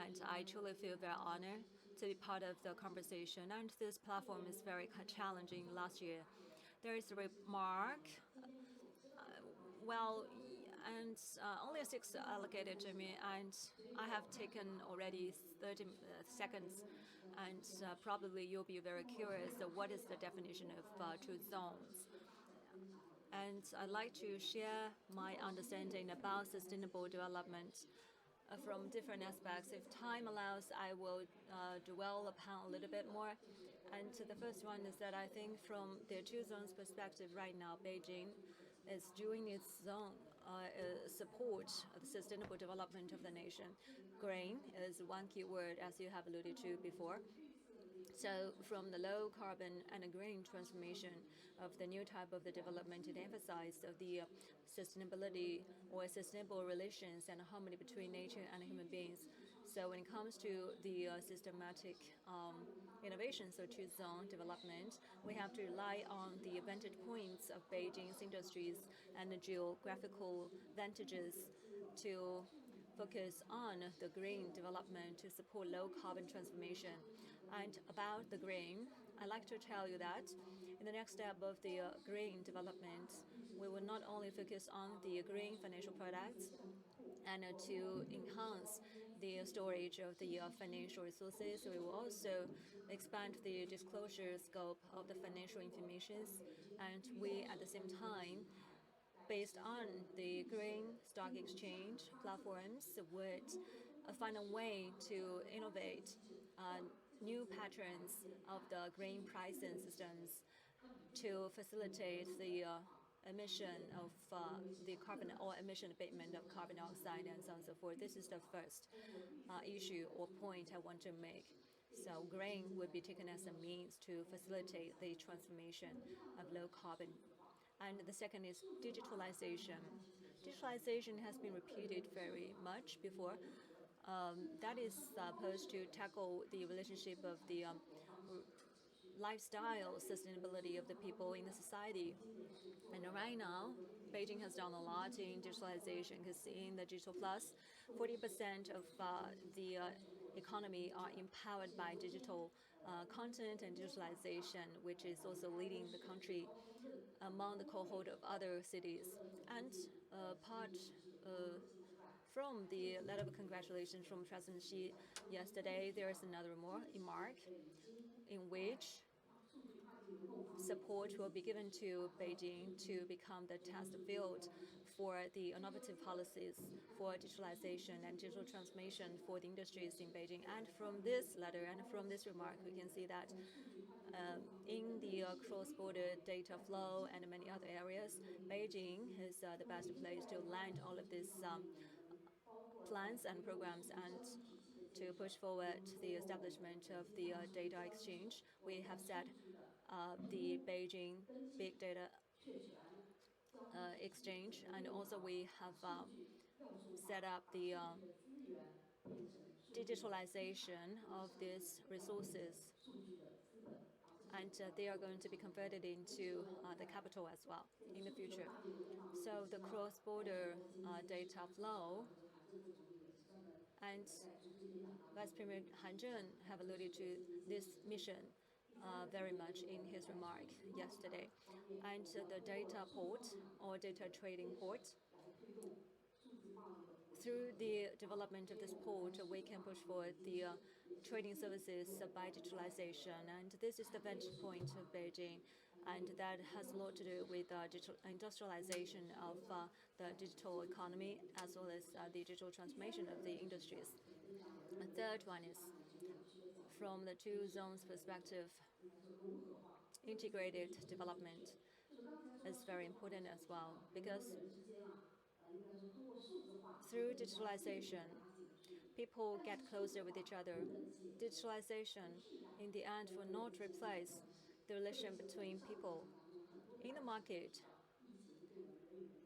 And I truly feel very honored to be part of the conversation. And this platform is very challenging last year. There is a remark, well, and only 6 allocated to me, and I have taken already 30 seconds. And probably you'll be very curious, what is the definition of two zones? And I'd like to share my understanding about sustainable development from different aspects. If time allows, I will dwell upon a little bit more. And the first one is that I think from the two zones perspective right now, Beijing is doing its zone support the sustainable development of the nation. Green is one key word, as you have alluded to before. So from the low carbon and green transformation of the new type of the development, it emphasized the sustainability or sustainable relations and harmony between nature and human beings. So when it comes to the systematic innovations of two-zone development, we have to rely on the vantage points of Beijing's industries and the geographical advantages to focus on the green development to support low carbon transformation. And about the green, I'd like to tell you that in the next step of the green development, we will not only focus on the green financial products and to enhance the storage of the financial resources, we will also expand the disclosure scope of the financial information. And we, at the same time, based on the green stock exchange platforms, would find a way to innovate new patterns of the green pricing systems to facilitate the emission of the carbon or emission abatement of carbon dioxide and so on and so forth. This is the first issue or point I want to make. So green would be taken as a means to facilitate the transformation of low carbon. And the second is digitalization. Digitalization has been repeated very much before. That is supposed to tackle the relationship of the lifestyle sustainability of the people in the society. And right now, Beijing has done a lot in digitalization because in the Digital Plus, 40% of the economy are empowered by digital content and digitalization, which is also leading the country among the cohort of other cities. And part from the letter of congratulations from President Xi yesterday, there is another remark in which support will be given to Beijing to become the test field for the innovative policies for digitalization and digital transformation for the industries in Beijing. And from this letter and from this remark, we can see that in the cross-border data flow and many other areas, Beijing is the best place to land all of these plans and programs and to push forward the establishment of the data exchange. We have set the Beijing Big Data Exchange, and also we have set up the digitalization of these resources, and they are going to be converted into the capital as well in the future. So the cross-border data flow, and Vice Premier Han Zheng have alluded to this mission very much in his remark yesterday. And the data port or data trading port, through the development of this port, we can push forward the trading services by digitalization. And this is the vantage point of Beijing. And that has a lot to do with digital industrialization of the digital economy, as well as the digital transformation of the industries. The third one is, from the two zones perspective, integrated development is very important as well, because through digitalization, people get closer with each other. Digitalization, in the end, will not replace the relation between people. In the market,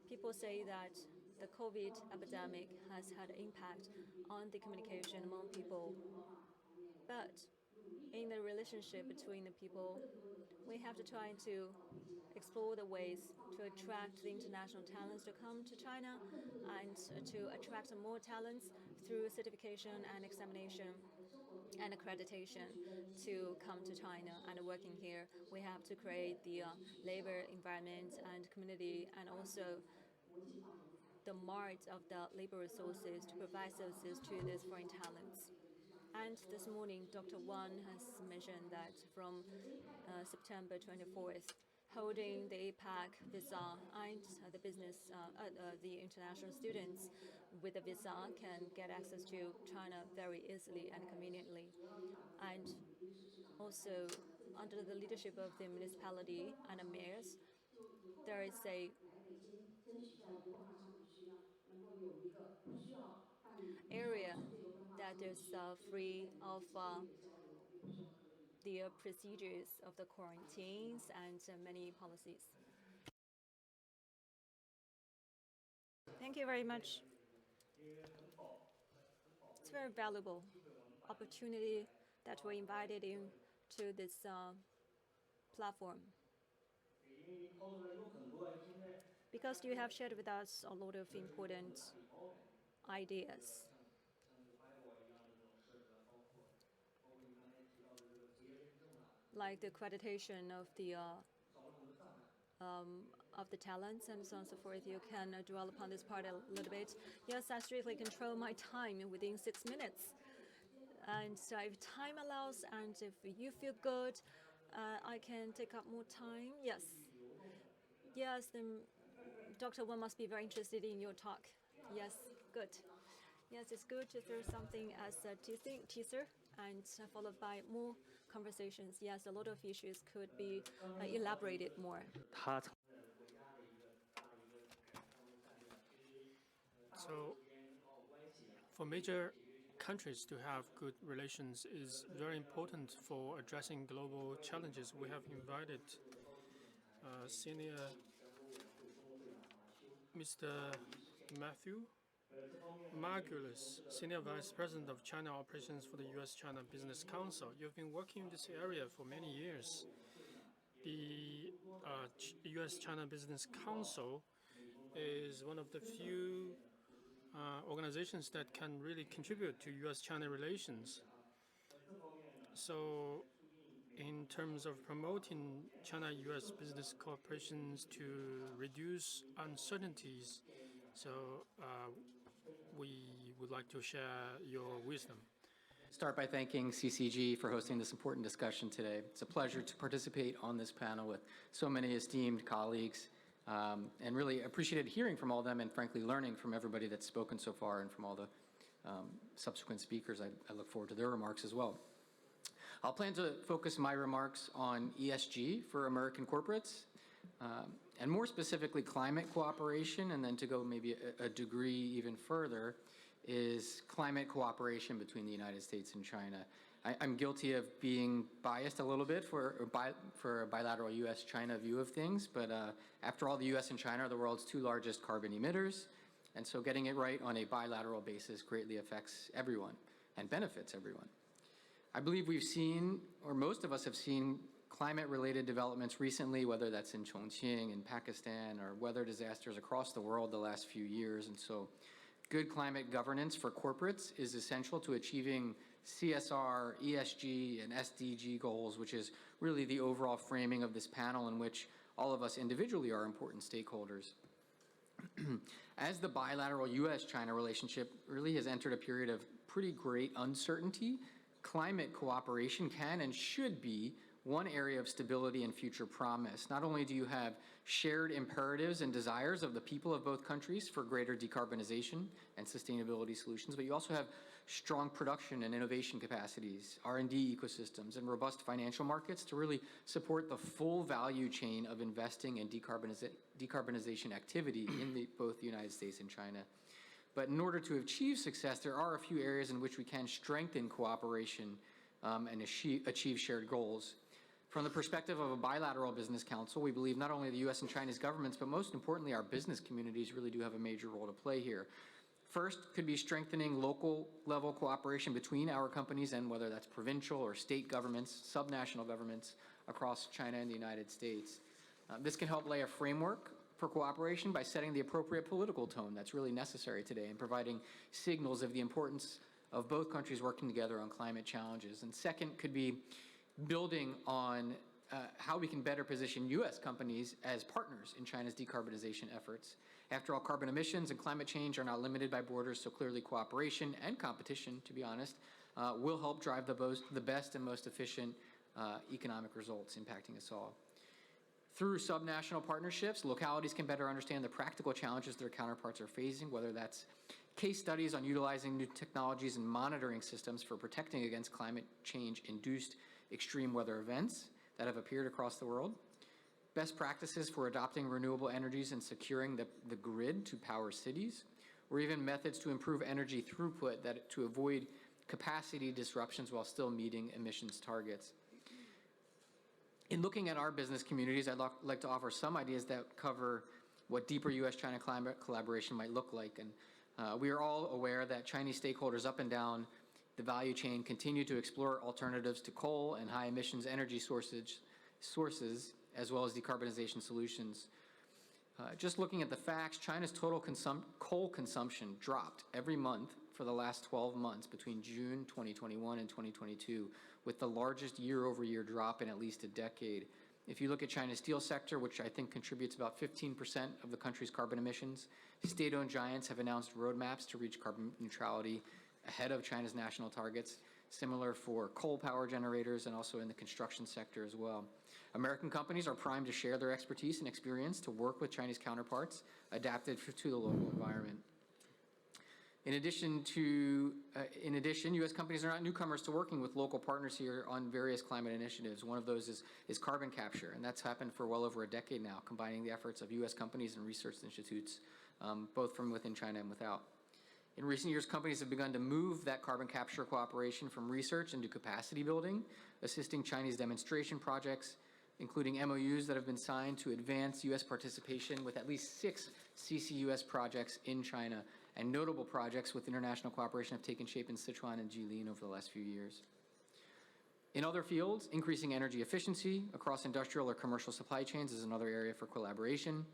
people say that the COVID epidemic has had an impact on the communication among people. But in the relationship between the people, we have to try to explore the ways to attract the international talents to come to China and to attract more talents through certification and examination and accreditation to come to China and working here. We have to create the labor environment and community, and also the mart of the labor resources to provide services to these foreign talents. And this morning, Dr. Wang has mentioned that from September 24th, holding the APAC visa and the international students with a visa can get access to China very easily and conveniently. And also, under the leadership of the municipality and the mayors, there is a area that is free of the procedures of the quarantines and many policies. Thank you very much. It's very valuable opportunity that we're invited in to this platform, because you have shared with us a lot of important ideas. Like the accreditation of the talents and so on and so forth. You can dwell upon this part a little bit. Yes, I strictly control my time within 6 minutes. And so if time allows and if you feel good, I can take up more time. Yes. Yes, then Dr. Wang must be very interested in your talk. Yes, good. Yes, it's good to throw something as a teaser and followed by more conversations. Yes, a lot of issues could be elaborated more. So, for major countries to have good relations is very important for addressing global challenges. We have invited senior Mr. Matthew Margulis, Senior Vice President of China Operations for the U.S.-China Business Council. You've been working in this area for many years. The U.S.-China Business Council is one of the few organizations that can really contribute to U.S.-China relations. So, in terms of promoting China-U.S. business cooperations to reduce uncertainties, so we would like to share your wisdom. Start by thanking CCG for hosting this important discussion today. It's a pleasure to participate on this panel with so many esteemed colleagues, and really appreciated hearing from all of them and frankly learning from everybody that's spoken so far and from all the subsequent speakers. I look forward to their remarks as well. I'll plan to focus my remarks on ESG for American corporates, and more specifically climate cooperation, and then to go maybe a degree even further is climate cooperation between the United States and China. I'm guilty of being biased a little bit for a bilateral U.S.-China view of things, but after all, the U.S. and China are the world's two largest carbon emitters, and so getting it right on a bilateral basis greatly affects everyone and benefits everyone. I believe we've seen, or most of us have seen, climate-related developments recently, whether that's in Chongqing in Pakistan or weather disasters across the world the last few years, and so good climate governance for corporates is essential to achieving CSR, ESG, and SDG goals, which is really the overall framing of this panel in which all of us individually are important stakeholders. As the bilateral U.S.-China relationship really has entered a period of pretty great uncertainty, climate cooperation can and should be one area of stability and future promise. Not only do you have shared imperatives and desires of the people of both countries for greater decarbonization and sustainability solutions, but you also have strong production and innovation capacities, R&D ecosystems, and robust financial markets to really support the full value chain of investing and decarbonization activity in both the United States and China. But in order to achieve success, there are a few areas in which we can strengthen cooperation and achieve shared goals. From the perspective of a bilateral business council, we believe not only the U.S. and China's governments, but most importantly, our business communities really do have a major role to play here. First could be strengthening local level cooperation between our companies and whether that's provincial or state governments, subnational governments across China and the United States. This can help lay a framework for cooperation by setting the appropriate political tone that's really necessary today and providing signals of the importance of both countries working together on climate challenges. And second could be building on how we can better position U.S. companies as partners in China's decarbonization efforts. After all, carbon emissions and climate change are not limited by borders, so clearly cooperation and competition, to be honest, will help drive the best and most efficient economic results impacting us all. Through subnational partnerships, localities can better understand the practical challenges their counterparts are facing, whether that's case studies on utilizing new technologies and monitoring systems for protecting against climate change-induced extreme weather events that have appeared across the world, best practices for adopting renewable energies and securing the grid to power cities, or even methods to improve energy throughput to avoid capacity disruptions while still meeting emissions targets. In looking at our business communities, I'd like to offer some ideas that cover what deeper U.S.-China climate collaboration might look like. And we are all aware that Chinese stakeholders up and down the value chain continue to explore alternatives to coal and high emissions energy sources, as well as decarbonization solutions. Just looking at the facts, China's total coal consumption dropped every month for the last 12 months between June 2021 and 2022, with the largest year-over-year drop in at least a decade. If you look at China's steel sector, which I think contributes about 15% of the country's carbon emissions, state-owned giants have announced roadmaps to reach carbon neutrality ahead of China's national targets, similar for coal power generators and also in the construction sector as well. American companies are primed to share their expertise and experience to work with Chinese counterparts adapted to the local environment. In addition, U.S. companies are not newcomers to working with local partners here on various climate initiatives. One of those is carbon capture, and that's happened for well over a decade now, combining the efforts of U.S. companies and research institutes, both from within China and without. In recent years, companies have begun to move that carbon capture cooperation from research into capacity building, assisting Chinese demonstration projects, including MOUs that have been signed to advance U.S. participation with at least 6 CCUS projects in China, and notable projects with international cooperation have taken shape in Sichuan and Jilin over the last few years. In other fields, increasing energy efficiency across industrial or commercial supply chains is another area for collaboration.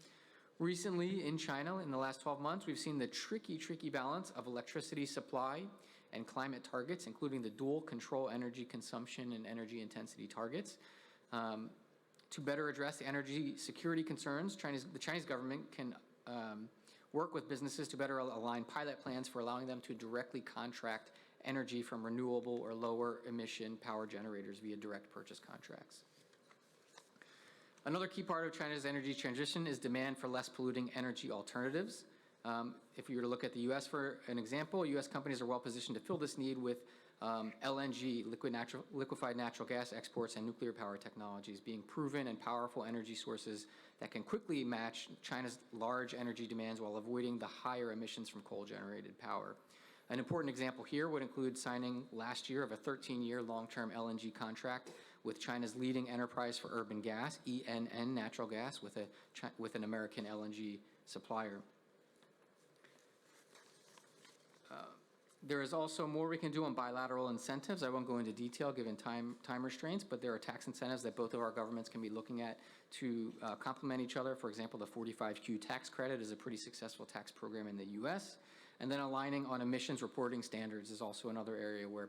Recently in China, in the last 12 months, we've seen the tricky balance of electricity supply and climate targets, including the dual control energy consumption and energy intensity targets. To better address the energy security concerns, the Chinese government can work with businesses to better align pilot plans for allowing them to directly contract energy from renewable or lower emission power generators via direct purchase contracts. Another key part of China's energy transition is demand for less polluting energy alternatives. If you were to look at the U.S. for an example, U.S. companies are well positioned to fill this need with LNG, liquefied natural gas exports, and nuclear power technologies being proven and powerful energy sources that can quickly match China's large energy demands while avoiding the higher emissions from coal-generated power. An important example here would include signing last year of a 13-year long-term LNG contract with China's leading enterprise for urban gas, ENN Natural Gas, with an American LNG supplier. There is also more we can do on bilateral incentives. I won't go into detail given time restraints, but there are tax incentives that both of our governments can be looking at to complement each other. For example, the 45Q tax credit is a pretty successful tax program in the U.S. And then aligning on emissions reporting standards is also another area where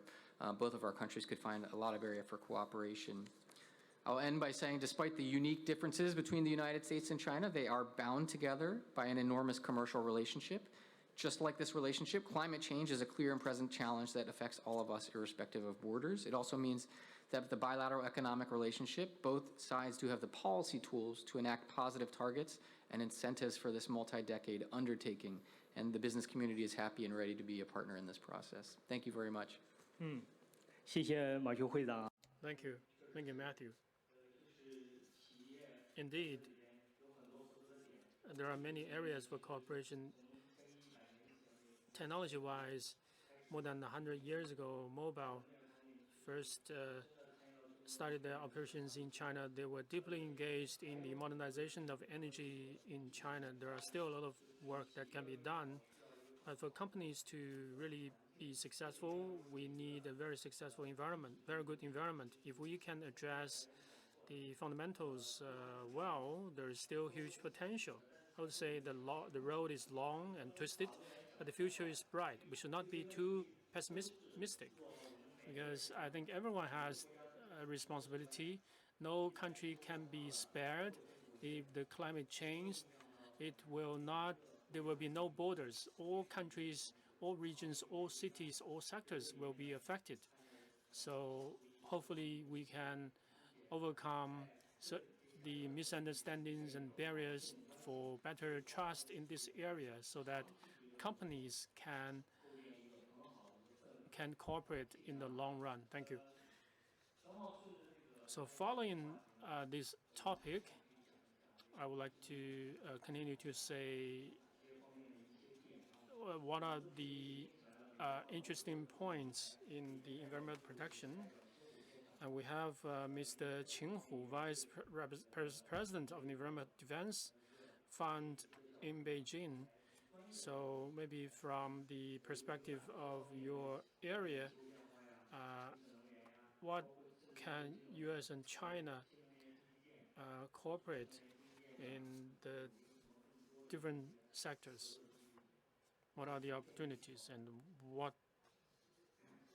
both of our countries could find a lot of area for cooperation. I'll end by saying, despite the unique differences between the United States and China, they are bound together by an enormous commercial relationship. Just like this relationship, climate change is a clear and present challenge that affects all of us irrespective of borders. It also means that the bilateral economic relationship, both sides do have the policy tools to enact positive targets and incentives for this multi-decade undertaking, and the business community is happy and ready to be a partner in this process. Thank you very much. 谢谢马修会长。 Thank you. Thank you, Matthew. Indeed, there are many areas for cooperation. Technology-wise, more than 100 years ago, mobile first started their operations in China. They were deeply engaged in the modernization of energy in China. There are still a lot of work that can be done For companies to really be successful, we need a very successful environment, very good environment. If we can address the fundamentals well, there is still huge potential. I would say the road is long and twisted, but the future is bright. We should not be too pessimistic, because I think everyone has a responsibility. No country can be spared. If the climate change, there will be no borders. All countries, all regions, all cities, all sectors will be affected. So hopefully we can overcome the misunderstandings and barriers for better trust in this area, so that companies can cooperate in the long run. Thank you. So following this topic, I would like to continue to say what are the interesting points in the environmental protection. And we have Mr. Qing Hu, Vice President of the Environmental Defense Fund in Beijing. So maybe from the perspective of your area, what can U.S. and China cooperate in the different sectors? What are the opportunities and what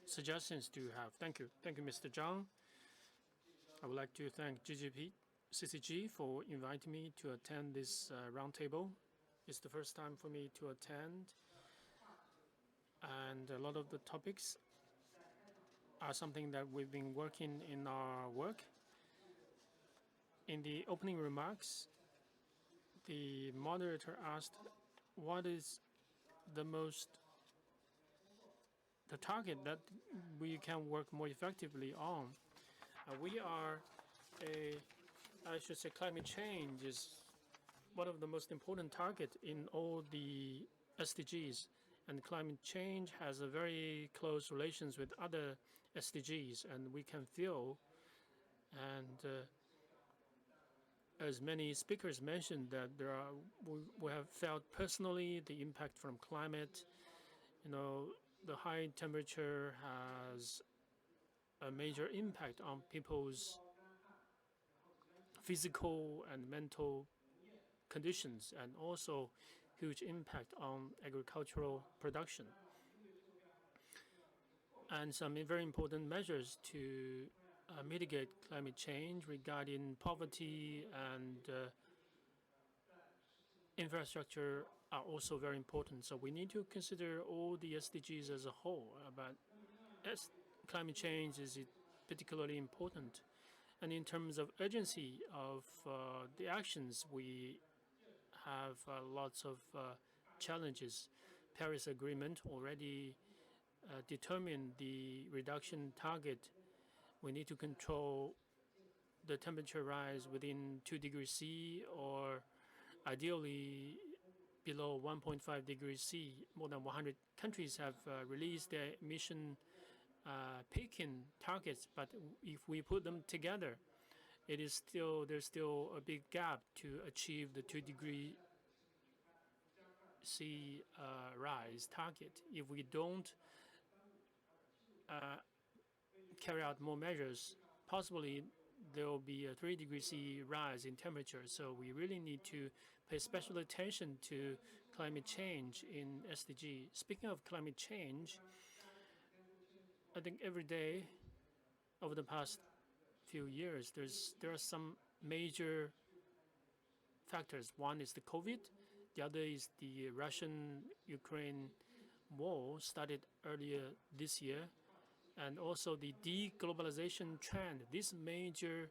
suggestions do you have? Thank you. Thank you, Mr. Zhang. I would like to thank CCG for inviting me to attend this roundtable. It's the first time for me to attend, and a lot of the topics are something that we've been working in our work. In the opening remarks, the moderator asked, what is the target that we can work more effectively on? Climate change is one of the most important targets in all the SDGs, and climate change has a very close relations with other SDGs, and we can feel, and as many speakers mentioned, that we have felt personally the impact from climate. You know, the high temperature has a major impact on people's physical and mental conditions, and also huge impact on agricultural production. And some very important measures to mitigate climate change regarding poverty and infrastructure are also very important. So we need to consider all the SDGs as a whole, but climate change is particularly important. And in terms of urgency of the actions, we have lots of challenges. Paris Agreement already determined the reduction target. We need to control the temperature rise within 2 degrees C, or ideally below 1.5 degrees C. More than 100 countries have released their emission peaking targets, but if we put them together, there's still a big gap to achieve the 2 degree C rise target. If we don't carry out more measures, possibly there will be a 3 degree C rise in temperature. So we really need to pay special attention to climate change in SDG. Speaking of climate change, I think every day over the past few years, there are some major factors. One is the COVID, the other is the Russian-Ukraine war started earlier this year, and also the deglobalization trend. These major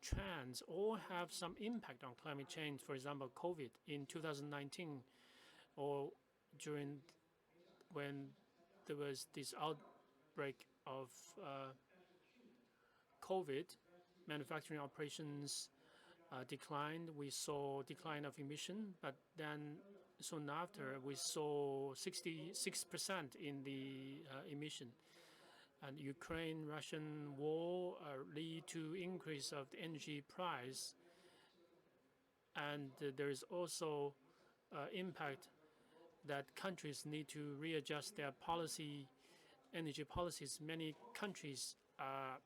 trends all have some impact on climate change. For example, COVID in 2019, or when there was this outbreak of COVID, manufacturing operations declined. We saw decline of emission, but then soon after we saw 66% in the emission. And Ukraine-Russian war lead to increase of the energy price, and there is also impact that countries need to readjust their energy policies. Many countries are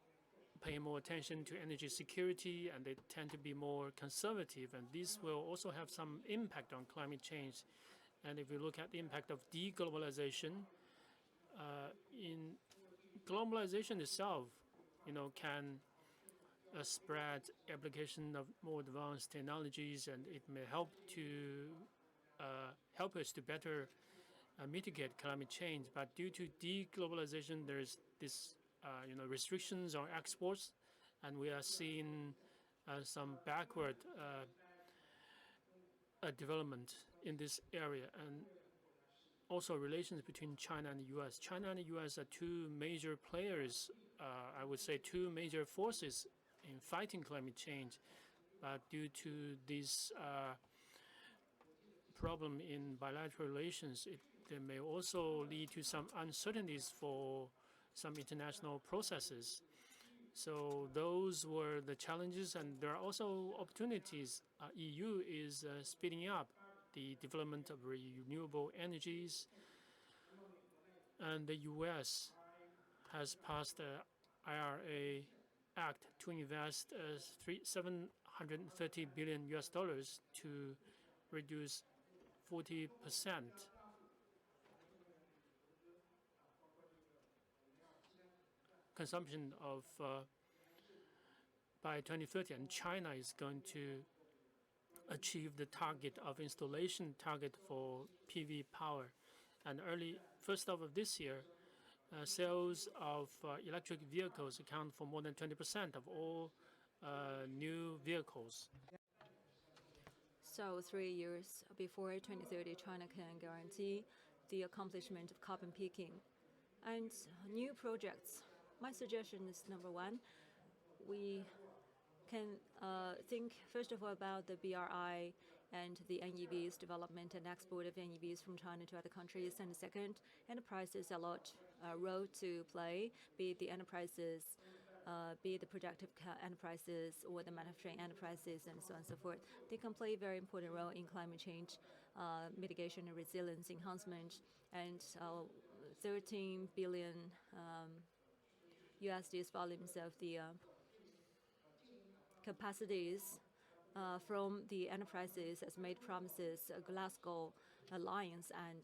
paying more attention to energy security, and they tend to be more conservative, and this will also have some impact on climate change. And if we look at the impact of deglobalization, in globalization itself, can spread application of more advanced technologies, and it may help us to better mitigate climate change. But due to deglobalization, there's this restrictions on exports, and we are seeing some backward development in this area, and also relations between China and the U.S. China and the U.S. are two major players, I would say two major forces in fighting climate change. But due to this problem in bilateral relations, there may also lead to some uncertainties for some international processes. So those were the challenges, and there are also opportunities. EU is speeding up the development of renewable energies, and the US has passed the IRA Act to invest $730 billion to reduce 40% consumption of by 2030, and China is going to achieve the target of installation target for PV power. And first half of this year, sales of electric vehicles account for more than 20% of all new vehicles. So 3 years before 2030, China can guarantee the accomplishment of carbon peaking. And new projects, my suggestion is number one, we can think first of all about the BRI and the NEVs development and export of NEVs from China to other countries. And second, enterprises a lot role to play, be it the enterprises, be it the productive enterprises or the manufacturing enterprises, and so on and so forth. They can play a very important role in climate change mitigation and resilience enhancement. And 13 billion USD's volumes of the capacities from the enterprises has made promises, Glasgow Alliance, and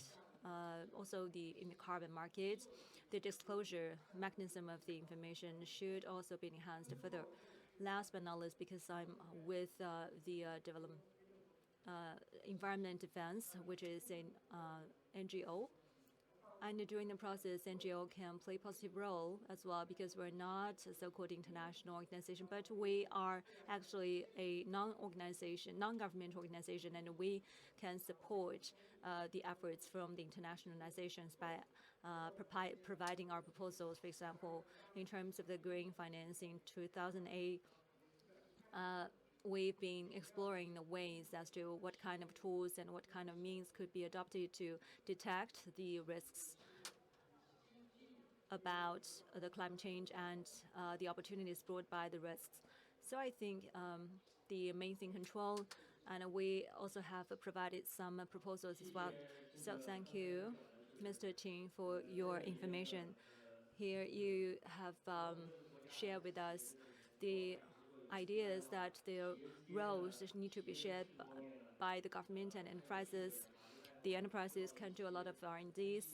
also in the carbon market. The disclosure mechanism of the information should also be enhanced further. Last but not least, because I'm with the development Environment Defense, which is an NGO, and during the process, NGO can play a positive role as well, because we're not a so-called international organization, but we are actually a non-government organization, and we can support the efforts from the international organizations by providing our proposals. For example, in terms of the green finance in 2008, we've been exploring the ways as to what kind of tools and what kind of means could be adopted to detect the risks about the climate change and the opportunities brought by the risks. So I think the methane control, and we also have provided some proposals as well. So thank you, Mr. Qin, for your information. Here you have shared with us the ideas that the roles need to be shared by the government and enterprises. The enterprises can do a lot of R&Ds,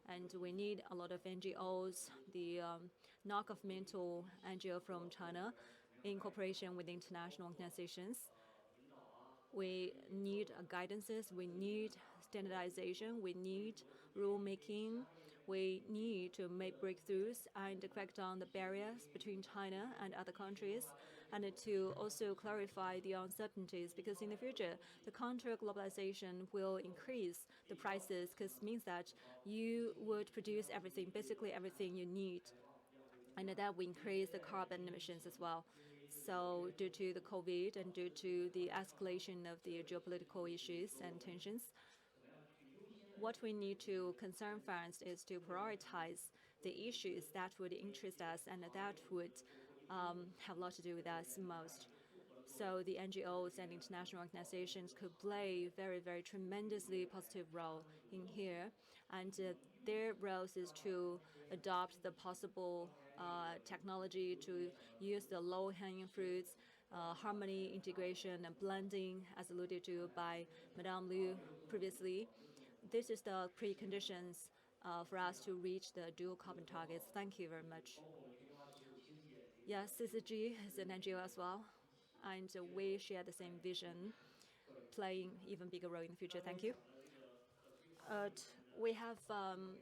and we need a lot of NGOs, the non-governmental NGO from China, in cooperation with international organizations. We need guidances, we need standardization, we need rulemaking. We need to make breakthroughs and crack down the barriers between China and other countries, and to also clarify the uncertainties, because in the future, the counter-globalization will increase the prices, because it means that you would produce everything, basically everything you need, and that will increase the carbon emissions as well. So due to the COVID and due to the escalation of the geopolitical issues and tensions, what we need to concern first is to prioritize the issues that would interest us and that would have a lot to do with us most. So the NGOs and international organizations could play a very, very tremendously positive role in here, and their roles is to adopt the possible technology to use the low-hanging fruits, harmony, integration, and blending, as alluded to by Madame Liu previously. This is the preconditions for us to reach the dual carbon targets. Thank you very much. Yes, CCG is an NGO as well, and we share the same vision, playing even bigger role in the future. Thank you. We have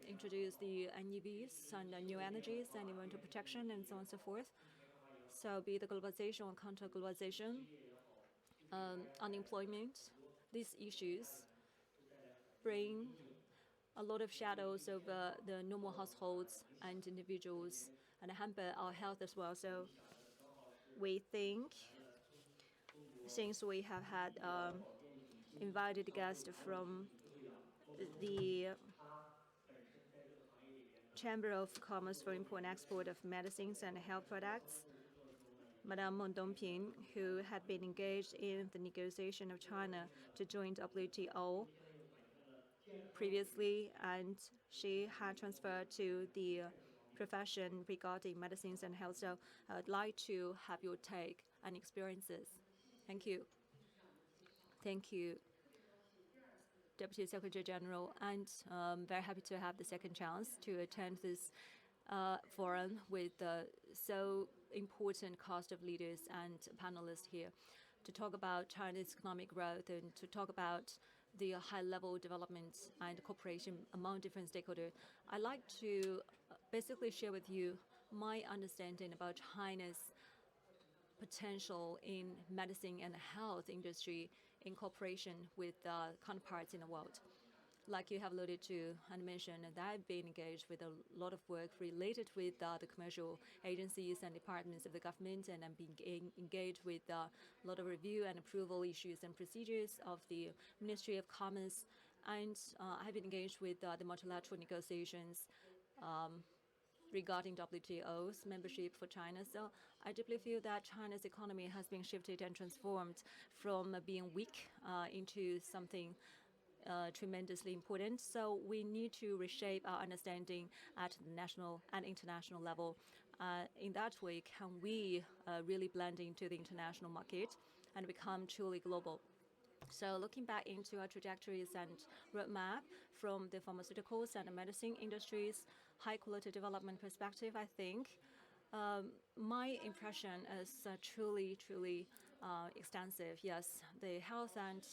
introduced the NEVs and new energies and environmental protection and so on and so forth. So be the globalization or counter-globalization, unemployment, these issues bring a lot of shadows over the normal households and individuals and hamper our health as well. So we think, since we have had invited guests from the Chamber of Commerce for Import and Export of Medicines and Health Products, Madame Meng Dongping, who had been engaged in the negotiation of China to join WTO previously, and she had transferred to the profession regarding medicines and health. So I would like to have your take and experiences. Thank you. Thank you, Deputy Secretary General, and very happy to have the second chance to attend this forum with so important cast of leaders and panelists here to talk about China's economic growth and to talk about the high-level development and cooperation among different stakeholders. I'd like to basically share with you my understanding about China's potential in medicine and health industry in cooperation with counterparts in the world. Like you have alluded to and mentioned, that I've been engaged with a lot of work related with the commercial agencies and departments of the government, and I'm being engaged with a lot of review and approval issues and procedures of the Ministry of Commerce, and I've been engaged with the multilateral negotiations regarding WTO's membership for China. So I deeply feel that China's economy has been shifted and transformed from being weak into something tremendously important. So we need to reshape our understanding at the national and international level. In that way, can we really blend into the international market and become truly global? So looking back into our trajectories and roadmap from the pharmaceuticals and the medicine industries, high-quality development perspective, I think my impression is truly extensive. Yes, the health and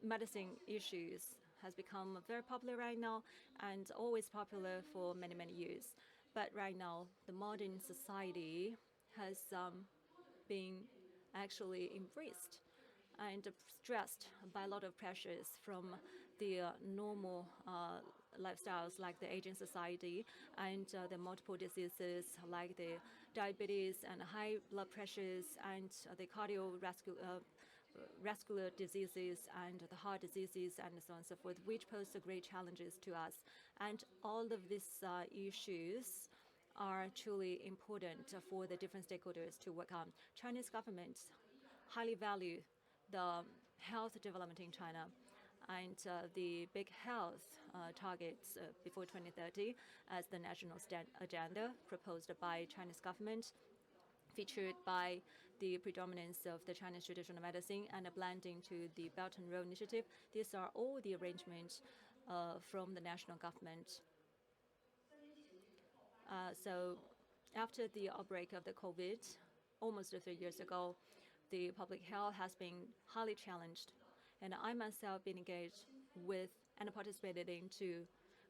medicine issues has become very popular right now and always popular for many years. But right now, the modern society has been actually embraced and stressed by a lot of pressures from the normal lifestyles like the aging society and the multiple diseases like the diabetes and high blood pressures and the cardiovascular diseases and the heart diseases and so on and so forth, which pose great challenges to us. And all of these issues are truly important for the different stakeholders to work on. Chinese government highly value the health development in China and the big health targets before 2030 as the national agenda proposed by Chinese government, featured by the predominance of the Chinese traditional medicine and a blending to the Belt and Road Initiative. These are all the arrangements from the national government. So after the outbreak of the COVID, almost 3 years ago, the public health has been highly challenged. And I myself been engaged with and participated into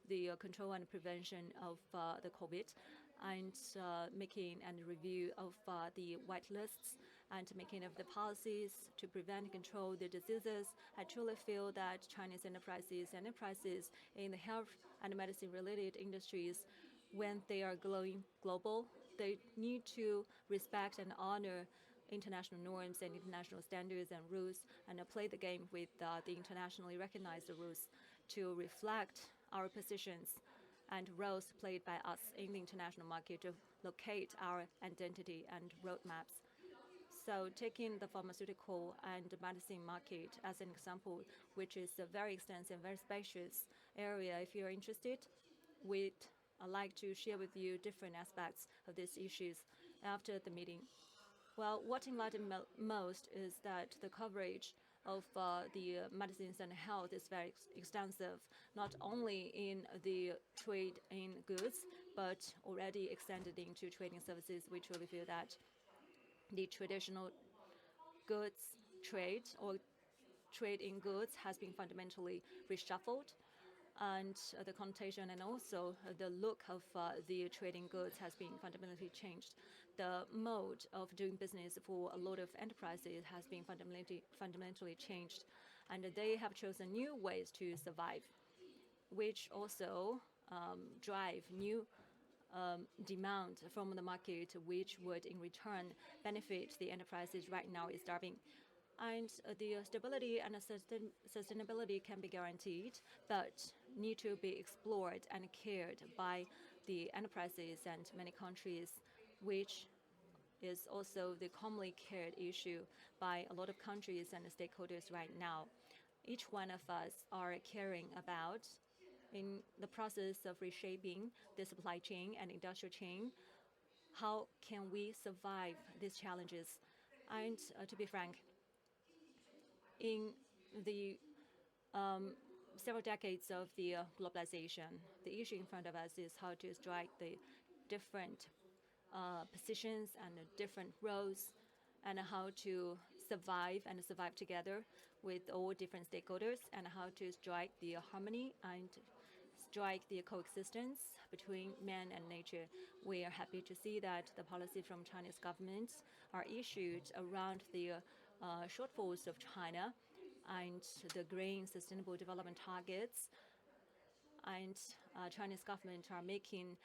the control and prevention of the COVID and making and review of the white lists and making of the policies to prevent and control the diseases. I truly feel that Chinese enterprises in the health and medicine related industries, when they are going global, they need to respect and honor international norms and international standards and rules and play the game with the internationally recognized rules to reflect our positions and roles played by us in the international market to locate our identity and roadmaps. So taking the pharmaceutical and medicine market as an example, which is a very extensive, very spacious area, if you're interested, I'd like to share with you different aspects of these issues after the meeting. Well, what enlightened me most is that the coverage of the medicines and health is very extensive, not only in the trade in goods, but already extended into trading services. We truly feel that the traditional goods trade or trade in goods has been fundamentally reshuffled, and the connotation and also the look of the trading goods has been fundamentally changed. The mode of doing business for a lot of enterprises has been fundamentally changed, and they have chosen new ways to survive, which also drive new demand from the market, which would in return benefit the enterprises right now is starving. And the stability and sustainability can be guaranteed, but need to be explored and cared by the enterprises and many countries, which is also the commonly cared issue by a lot of countries and stakeholders right now. Each one of us are caring about in the process of reshaping the supply chain and industrial chain. How can we survive these challenges? And to be frank, in the several decades of the globalization, the issue in front of us is how to strike the different positions and different roles, and how to survive together with all different stakeholders, and how to strike the harmony and strike the coexistence between man and nature. We are happy to see that the policy from Chinese government are issued around the shortfalls of China and the green sustainable development targets, and Chinese government are making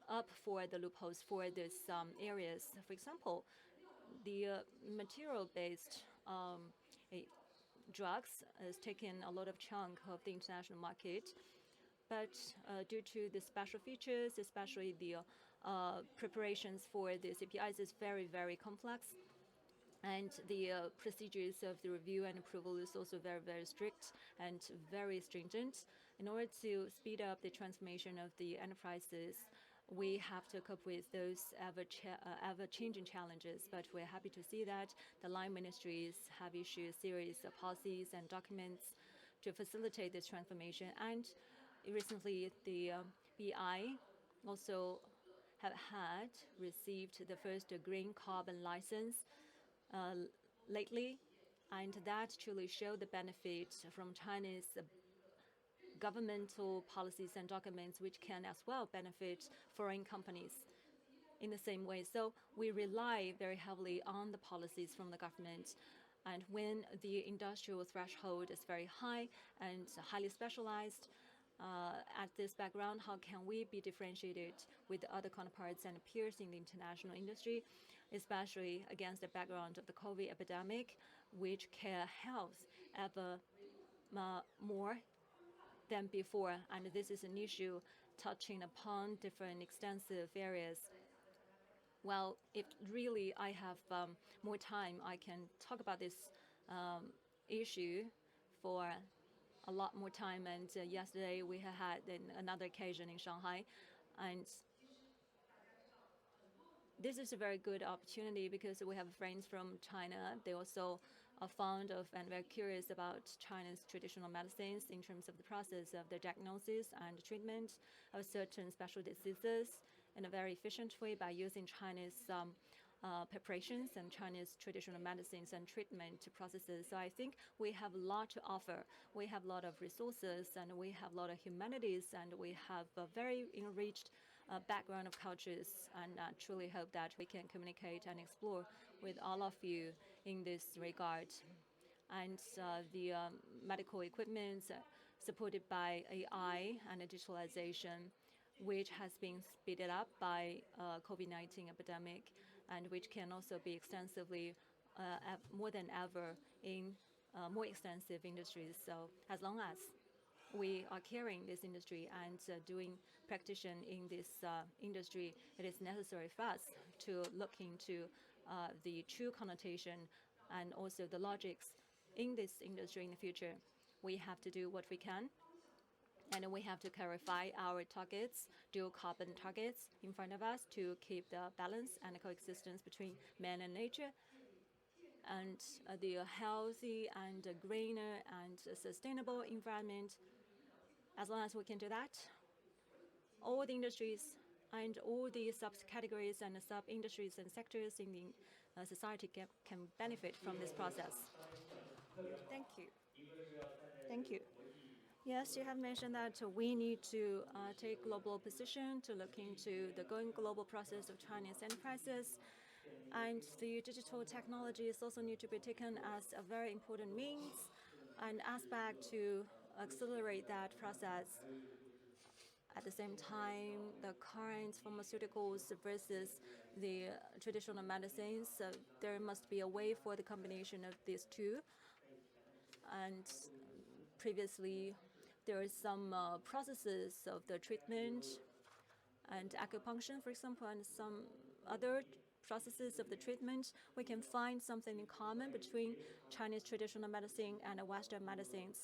up for the loopholes for these areas. For example, the material-based drugs is taking a lot of chunk of the international market, but due to the special features, especially the preparations for the CPIs is very, very complex, and the procedures of the review and approval is also very, very strict and very stringent. In order to speed up the transformation of the enterprises, we have to cope with those ever-changing challenges, but we're happy to see that the line ministries have issued a series of policies and documents to facilitate this transformation. And recently, the BI also have received the first green carbon license lately, and that truly showed the benefit from China's governmental policies and documents, which can as well benefit foreign companies in the same way. So we rely very heavily on the policies from the government. And when the industrial threshold is very high and highly specialized, at this background, how can we be differentiated with other counterparts and peers in the international industry, especially against the background of the COVID epidemic, which care health ever more than before, and this is an issue touching upon different extensive areas. Well, if really I have more time, I can talk about this issue for a lot more time. And yesterday we had another occasion in Shanghai, and this is a very good opportunity because we have friends from China. They also are fond of and very curious about China's traditional medicines in terms of the process of the diagnosis and treatment of certain special diseases in a very efficient way by using Chinese preparations and Chinese traditional medicines and treatment processes. So I think we have a lot to offer. We have a lot of resources, and we have a lot of humanities, and we have a very enriched background of cultures, and truly hope that we can communicate and explore with all of you in this regard. And the medical equipment supported by AI and digitalization, which has been speeded up by COVID-19 epidemic, and which can also be extensively, more than ever, in more extensive industries. So as long as we are carrying this industry and doing practice in this industry, it is necessary for us to look into the true connotation and also the logics in this industry in the future. We have to do what we can, and we have to clarify our targets, dual carbon targets in front of us to keep the balance and the coexistence between man and nature, and the healthy and greener and sustainable environment. As long as we can do that, all the industries and all the subcategories and sub-industries and sectors in the society can benefit from this process. Thank you. Thank you. Yes, you have mentioned that we need to take global position to look into the going global process of Chinese enterprises. And the digital technologies also need to be taken as a very important means and aspect to accelerate that process. At the same time, the current pharmaceuticals versus the traditional medicines, there must be a way for the combination of these two. And previously, there are some processes of the treatment and acupuncture, for example, and some other processes of the treatment. We can find something in common between Chinese traditional medicine and Western medicines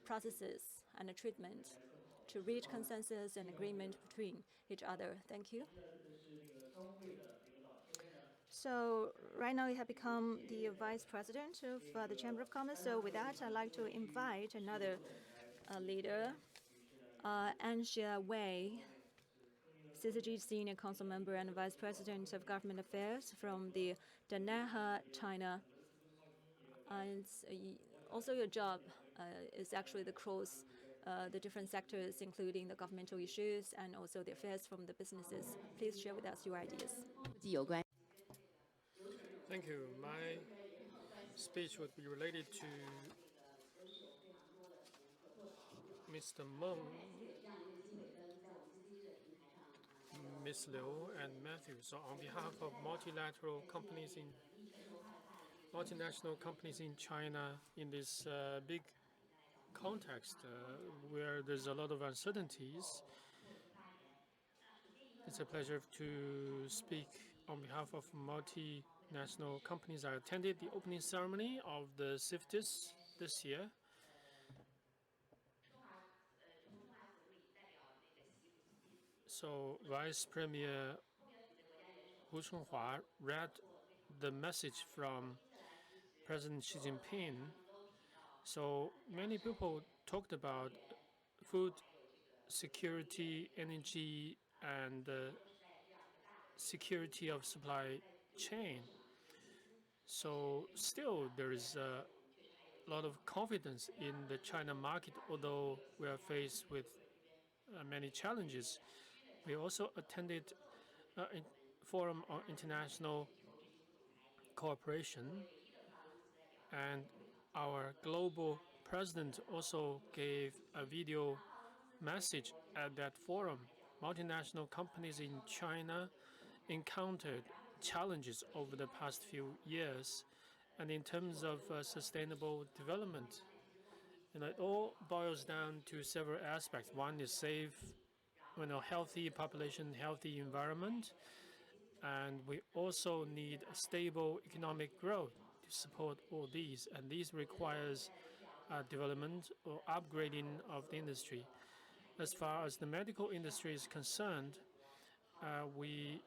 processes and the treatment to reach consensus and agreement between each other. Thank you. So right now you have become the vice president of the Chamber of Commerce. So with that, I'd like to invite another leader, Anxia Wei, CCG Senior Council Member and Vice President of Government Affairs from the Danahe, China. And also your job is actually the cross the different sectors, including the governmental issues and also the affairs from the businesses. Please share with us your ideas. Thank you. My speech would be related to Mr. Meng, Ms. Liu, and Matthew. So on behalf of multilateral companies multinational companies in China in this big context where there's a lot of uncertainties, it's a pleasure to speak on behalf of multinational companies. I attended the opening ceremony of the CIFTIS this year. So Vice Premier Hu Chunhua read the message from President Xi Jinping. So many people talked about food security, energy, and security of supply chain. So still there is a lot of confidence in the China market, although we are faced with many challenges. We also attended a forum on international cooperation, and our global president also gave a video message at that forum. Multinational companies in China encountered challenges over the past few years, and in terms of sustainable development, it all boils down to several aspects. One is safe, healthy population, healthy environment, and we also need a stable economic growth to support all these, and this requires development or upgrading of the industry. As far as the medical industry is concerned, we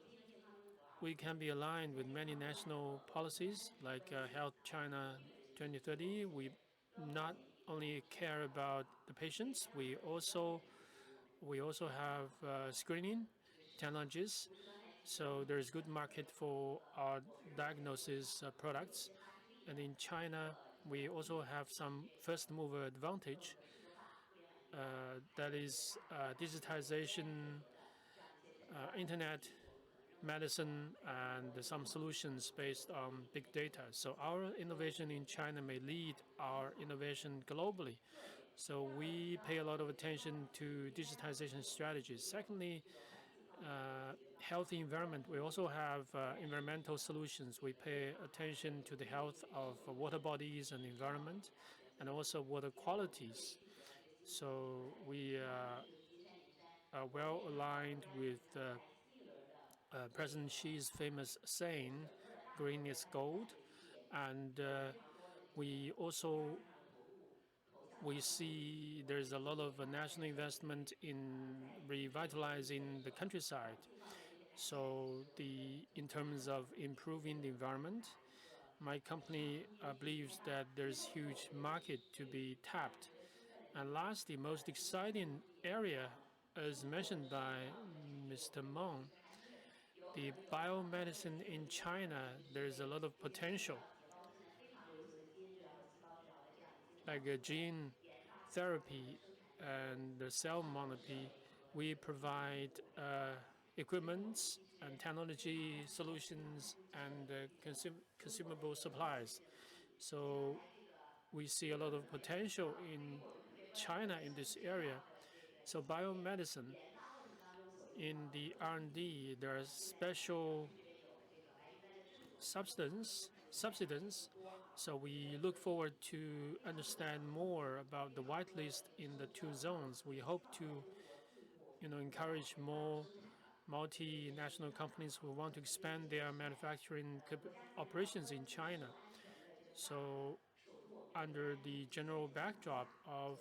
can be aligned with many national policies like Health China 2030. We not only care about the patients, we also have screening technologies. So there is good market for our diagnosis products. And in China, we also have some first mover advantage. That is digitization, internet, medicine, and some solutions based on big data. So our innovation in China may lead our innovation globally. So we pay a lot of attention to digitization strategies. Secondly, healthy environment. We also have environmental solutions. We pay attention to the health of water bodies and environment, and also water qualities. So we are well aligned with President Xi's famous saying green is gold, and we also we see there's a lot of national investment in revitalizing the countryside. So in terms of improving the environment, my company believes that there's huge market to be tapped. And last, the most exciting area, as mentioned by Mr. Meng, the biomedicine in China, there's a lot of potential, like a gene therapy and the cell monopy. We provide equipments and technology solutions and consumable supplies. So we see a lot of potential in China in this area. So biomedicine, in the R&D, there are special substance. So we look forward to understand more about the whitelist in the two zones. We hope to, encourage more multinational companies who want to expand their manufacturing operations in China. So under the general backdrop of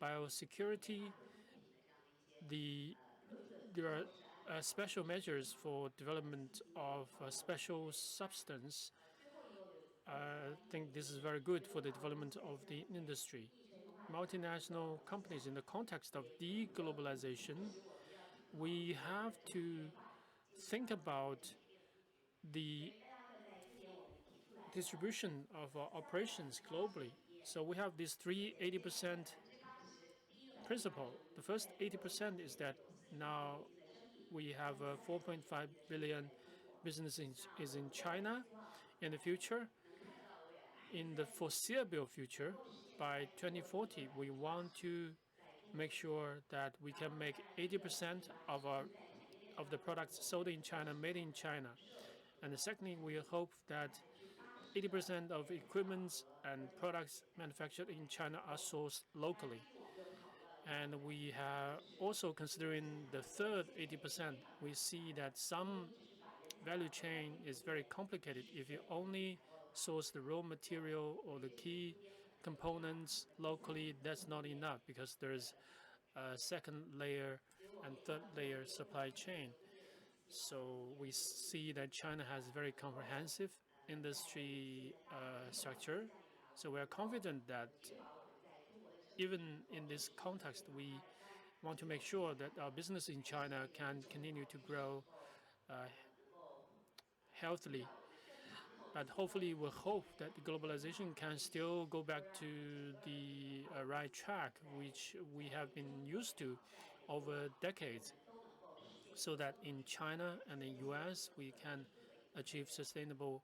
biosecurity, there are special measures for development of special substance. I think this is very good for the development of the industry. Multinational companies, in the context of deglobalization, we have to think about the distribution of operations globally. So we have this 80% principle. The first 80% is that now we have 4.5 billion businesses is in China. In the future, in the foreseeable future, by 2040, we want to make sure that we can make 80% of the products sold in China made in China. And secondly, we hope that 80% of equipment and products manufactured in China are sourced locally. And we are also considering the third 80%. We see that some value chain is very complicated. If you only source the raw material or the key components locally, that's not enough because there's a second layer and third layer supply chain. So we see that China has a very comprehensive industry structure. So we are confident that even in this context, we want to make sure that our business in China can continue to grow healthily. But hopefully, we hope that the globalization can still go back to the right track, which we have been used to over decades, so that in China and the US, we can achieve sustainable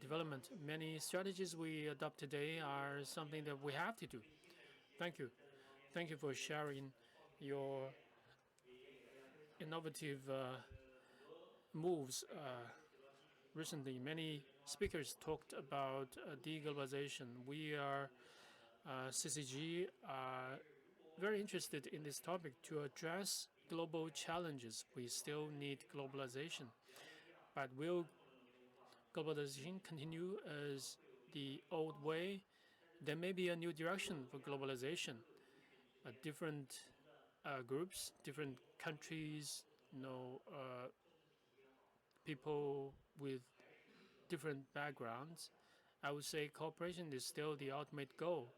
development. Many strategies we adopt today are something that we have to do. Thank you. Thank you for sharing your innovative moves. Recently, many speakers talked about deglobalization. We are CCG are very interested in this topic to address global challenges. We still need globalization, but will globalization continue as the old way? There may be a new direction for globalization. Different groups, different countries, people with different backgrounds. I would say cooperation is still the ultimate goal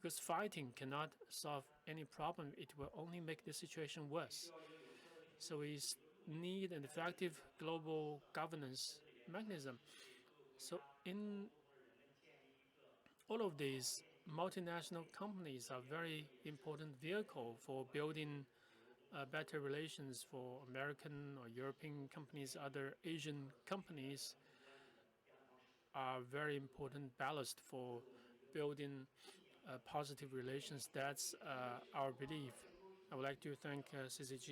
because fighting cannot solve any problem. It will only make the situation worse. So we need an effective global governance mechanism. So in all of these, multinational companies are very important vehicle for building better relations for American or European companies. Other Asian companies are very important ballast for building positive relations. That's our belief. I would like to thank CCG,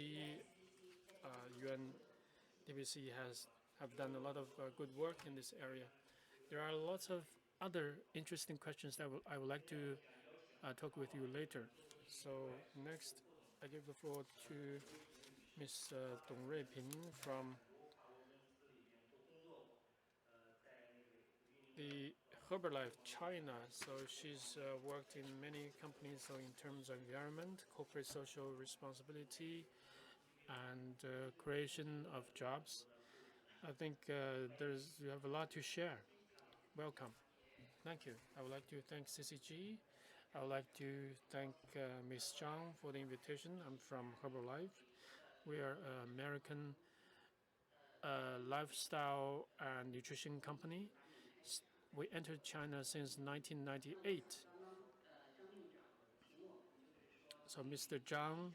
UNDPC have done a lot of good work in this area. There are lots of other interesting questions that I would like to talk with you later. So next, I give the floor to Ms. Dong Ruiping from the Herbalife China. So she's worked in many companies. So in terms of environment, corporate social responsibility, and creation of jobs, I think you have a lot to share. Welcome. Thank you. I would like to thank CCG. I would like to thank Ms. Zhang for the invitation. I'm from Herbalife. We are an American lifestyle and nutrition company. We entered China since 1998. So Mr. Zhang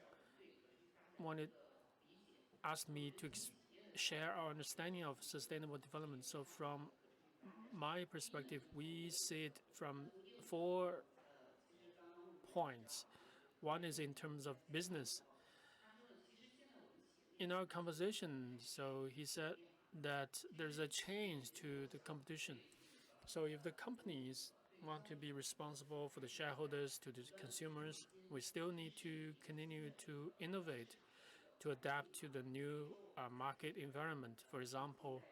asked me to share our understanding of sustainable development. So from my perspective, we see it from 4 points. One is in terms of business. In our conversation, so he said that there's a change to the competition. So if the companies want to be responsible for the shareholders, to the consumers, we still need to continue to innovate, to adapt to the new market environment. For example,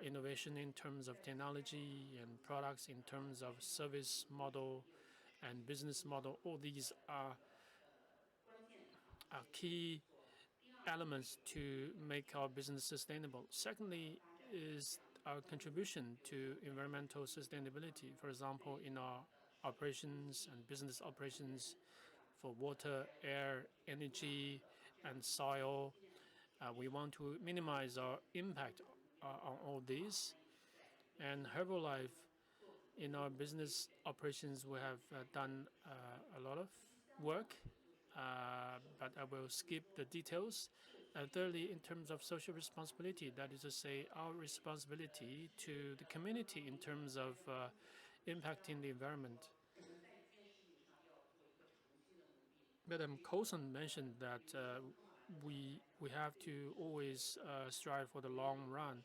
innovation in terms of technology and products, in terms of service model and business model. All these are key elements to make our business sustainable. Secondly is our contribution to environmental sustainability. For example, in our operations and business operations for water, air, energy, and soil, we want to minimize our impact on all these. And Herbalife, in our business operations, we have done a lot of work, but I will skip the details. And thirdly, in terms of social responsibility, that is to say, our responsibility to the community in terms of impacting the environment. Madam Coulson mentioned that we have to always strive for the long run.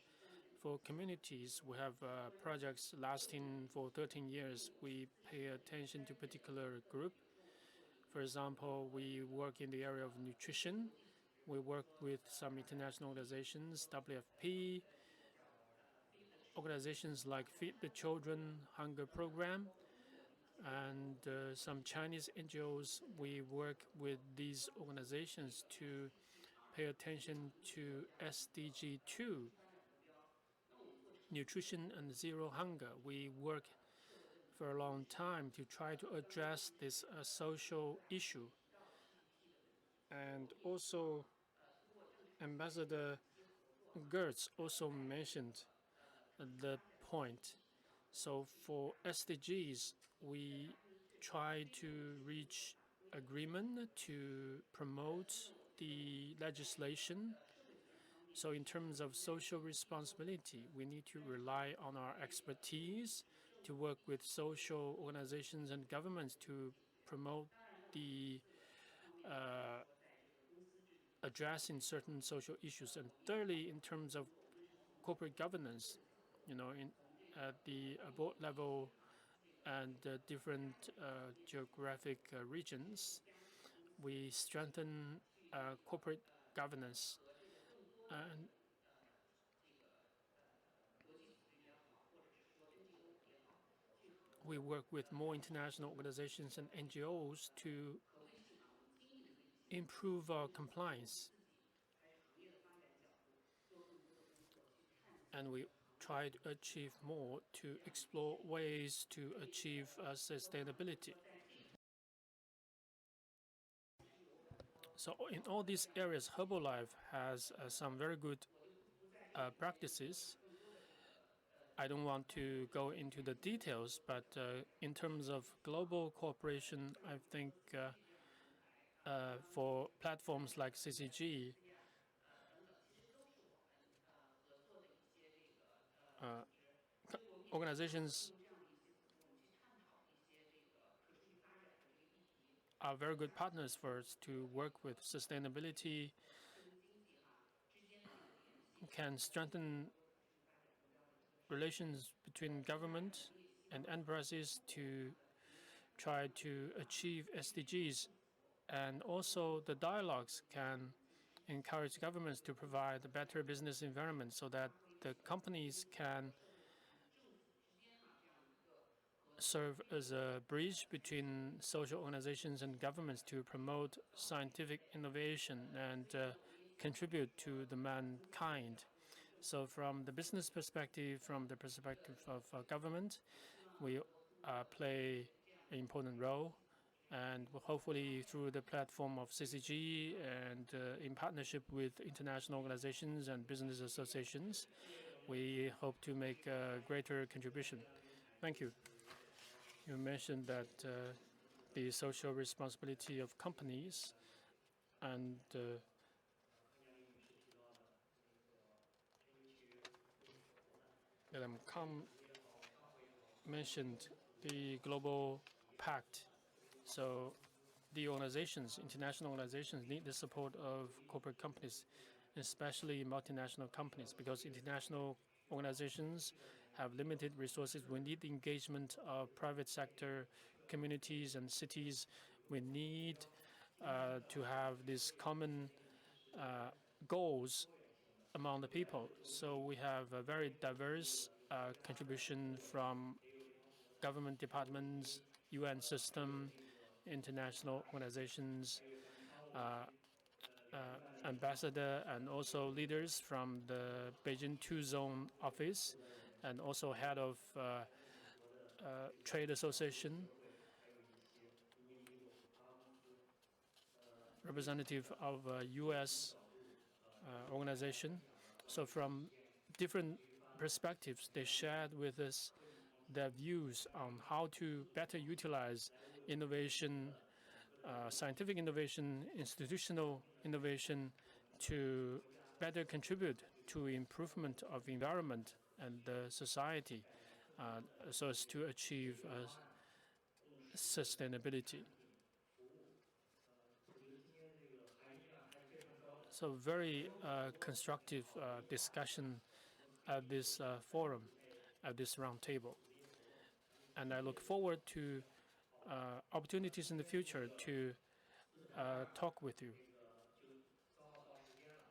For communities, we have projects lasting for 13 years. We pay attention to particular group. For example, we work in the area of nutrition. We work with some international organizations, WFP, organizations like Feed the Children Hunger Program, and some Chinese NGOs. We work with these organizations to pay attention to SDG 2, nutrition and zero hunger. We work for a long time to try to address this social issue. And also, Ambassador Gertz also mentioned the point. So for SDGs, we try to reach agreement to promote the legislation. So in terms of social responsibility, we need to rely on our expertise to work with social organizations and governments to promote the addressing certain social issues. And thirdly, in terms of corporate governance, at the board level and different geographic regions, we strengthen corporate governance. And we work with more international organizations and NGOs to improve our compliance. And we try to achieve more to explore ways to achieve sustainability. So in all these areas, Herbalife has some very good practices. I don't want to go into the details, but in terms of global cooperation, I think for platforms like CCG, organizations are very good partners for us to work with. Sustainability can strengthen relations between government and enterprises to try to achieve SDGs. And also the dialogues can encourage governments to provide a better business environment so that the companies can serve as a bridge between social organizations and governments to promote scientific innovation and contribute to the mankind. So from the business perspective, from the perspective of government, we play an important role. And hopefully through the platform of CCG and in partnership with international organizations and business associations, we hope to make a greater contribution. Thank you. You mentioned that the social responsibility of companies and Madam Kang mentioned the Global Pact. So the organizations, international organizations, need the support of corporate companies, especially multinational companies, because international organizations have limited resources. We need the engagement of private sector, communities, and cities. We need to have these common goals among the people. So we have a very diverse contribution from government departments, UN system, international organizations, ambassador, and also leaders from the Beijing Two-Zone office, and also head of trade association, representative of a U.S. organization. So from different perspectives, they shared with us their views on how to better utilize innovation, scientific innovation, institutional innovation to better contribute to improvement of environment and the society so as to achieve sustainability. So very constructive discussion at this forum, at this round table. And I look forward to opportunities in the future to talk with you.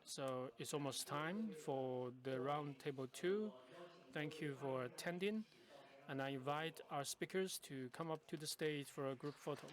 So it's almost time for the round table 2. Thank you for attending. And I invite our speakers to come up to the stage for a group photo.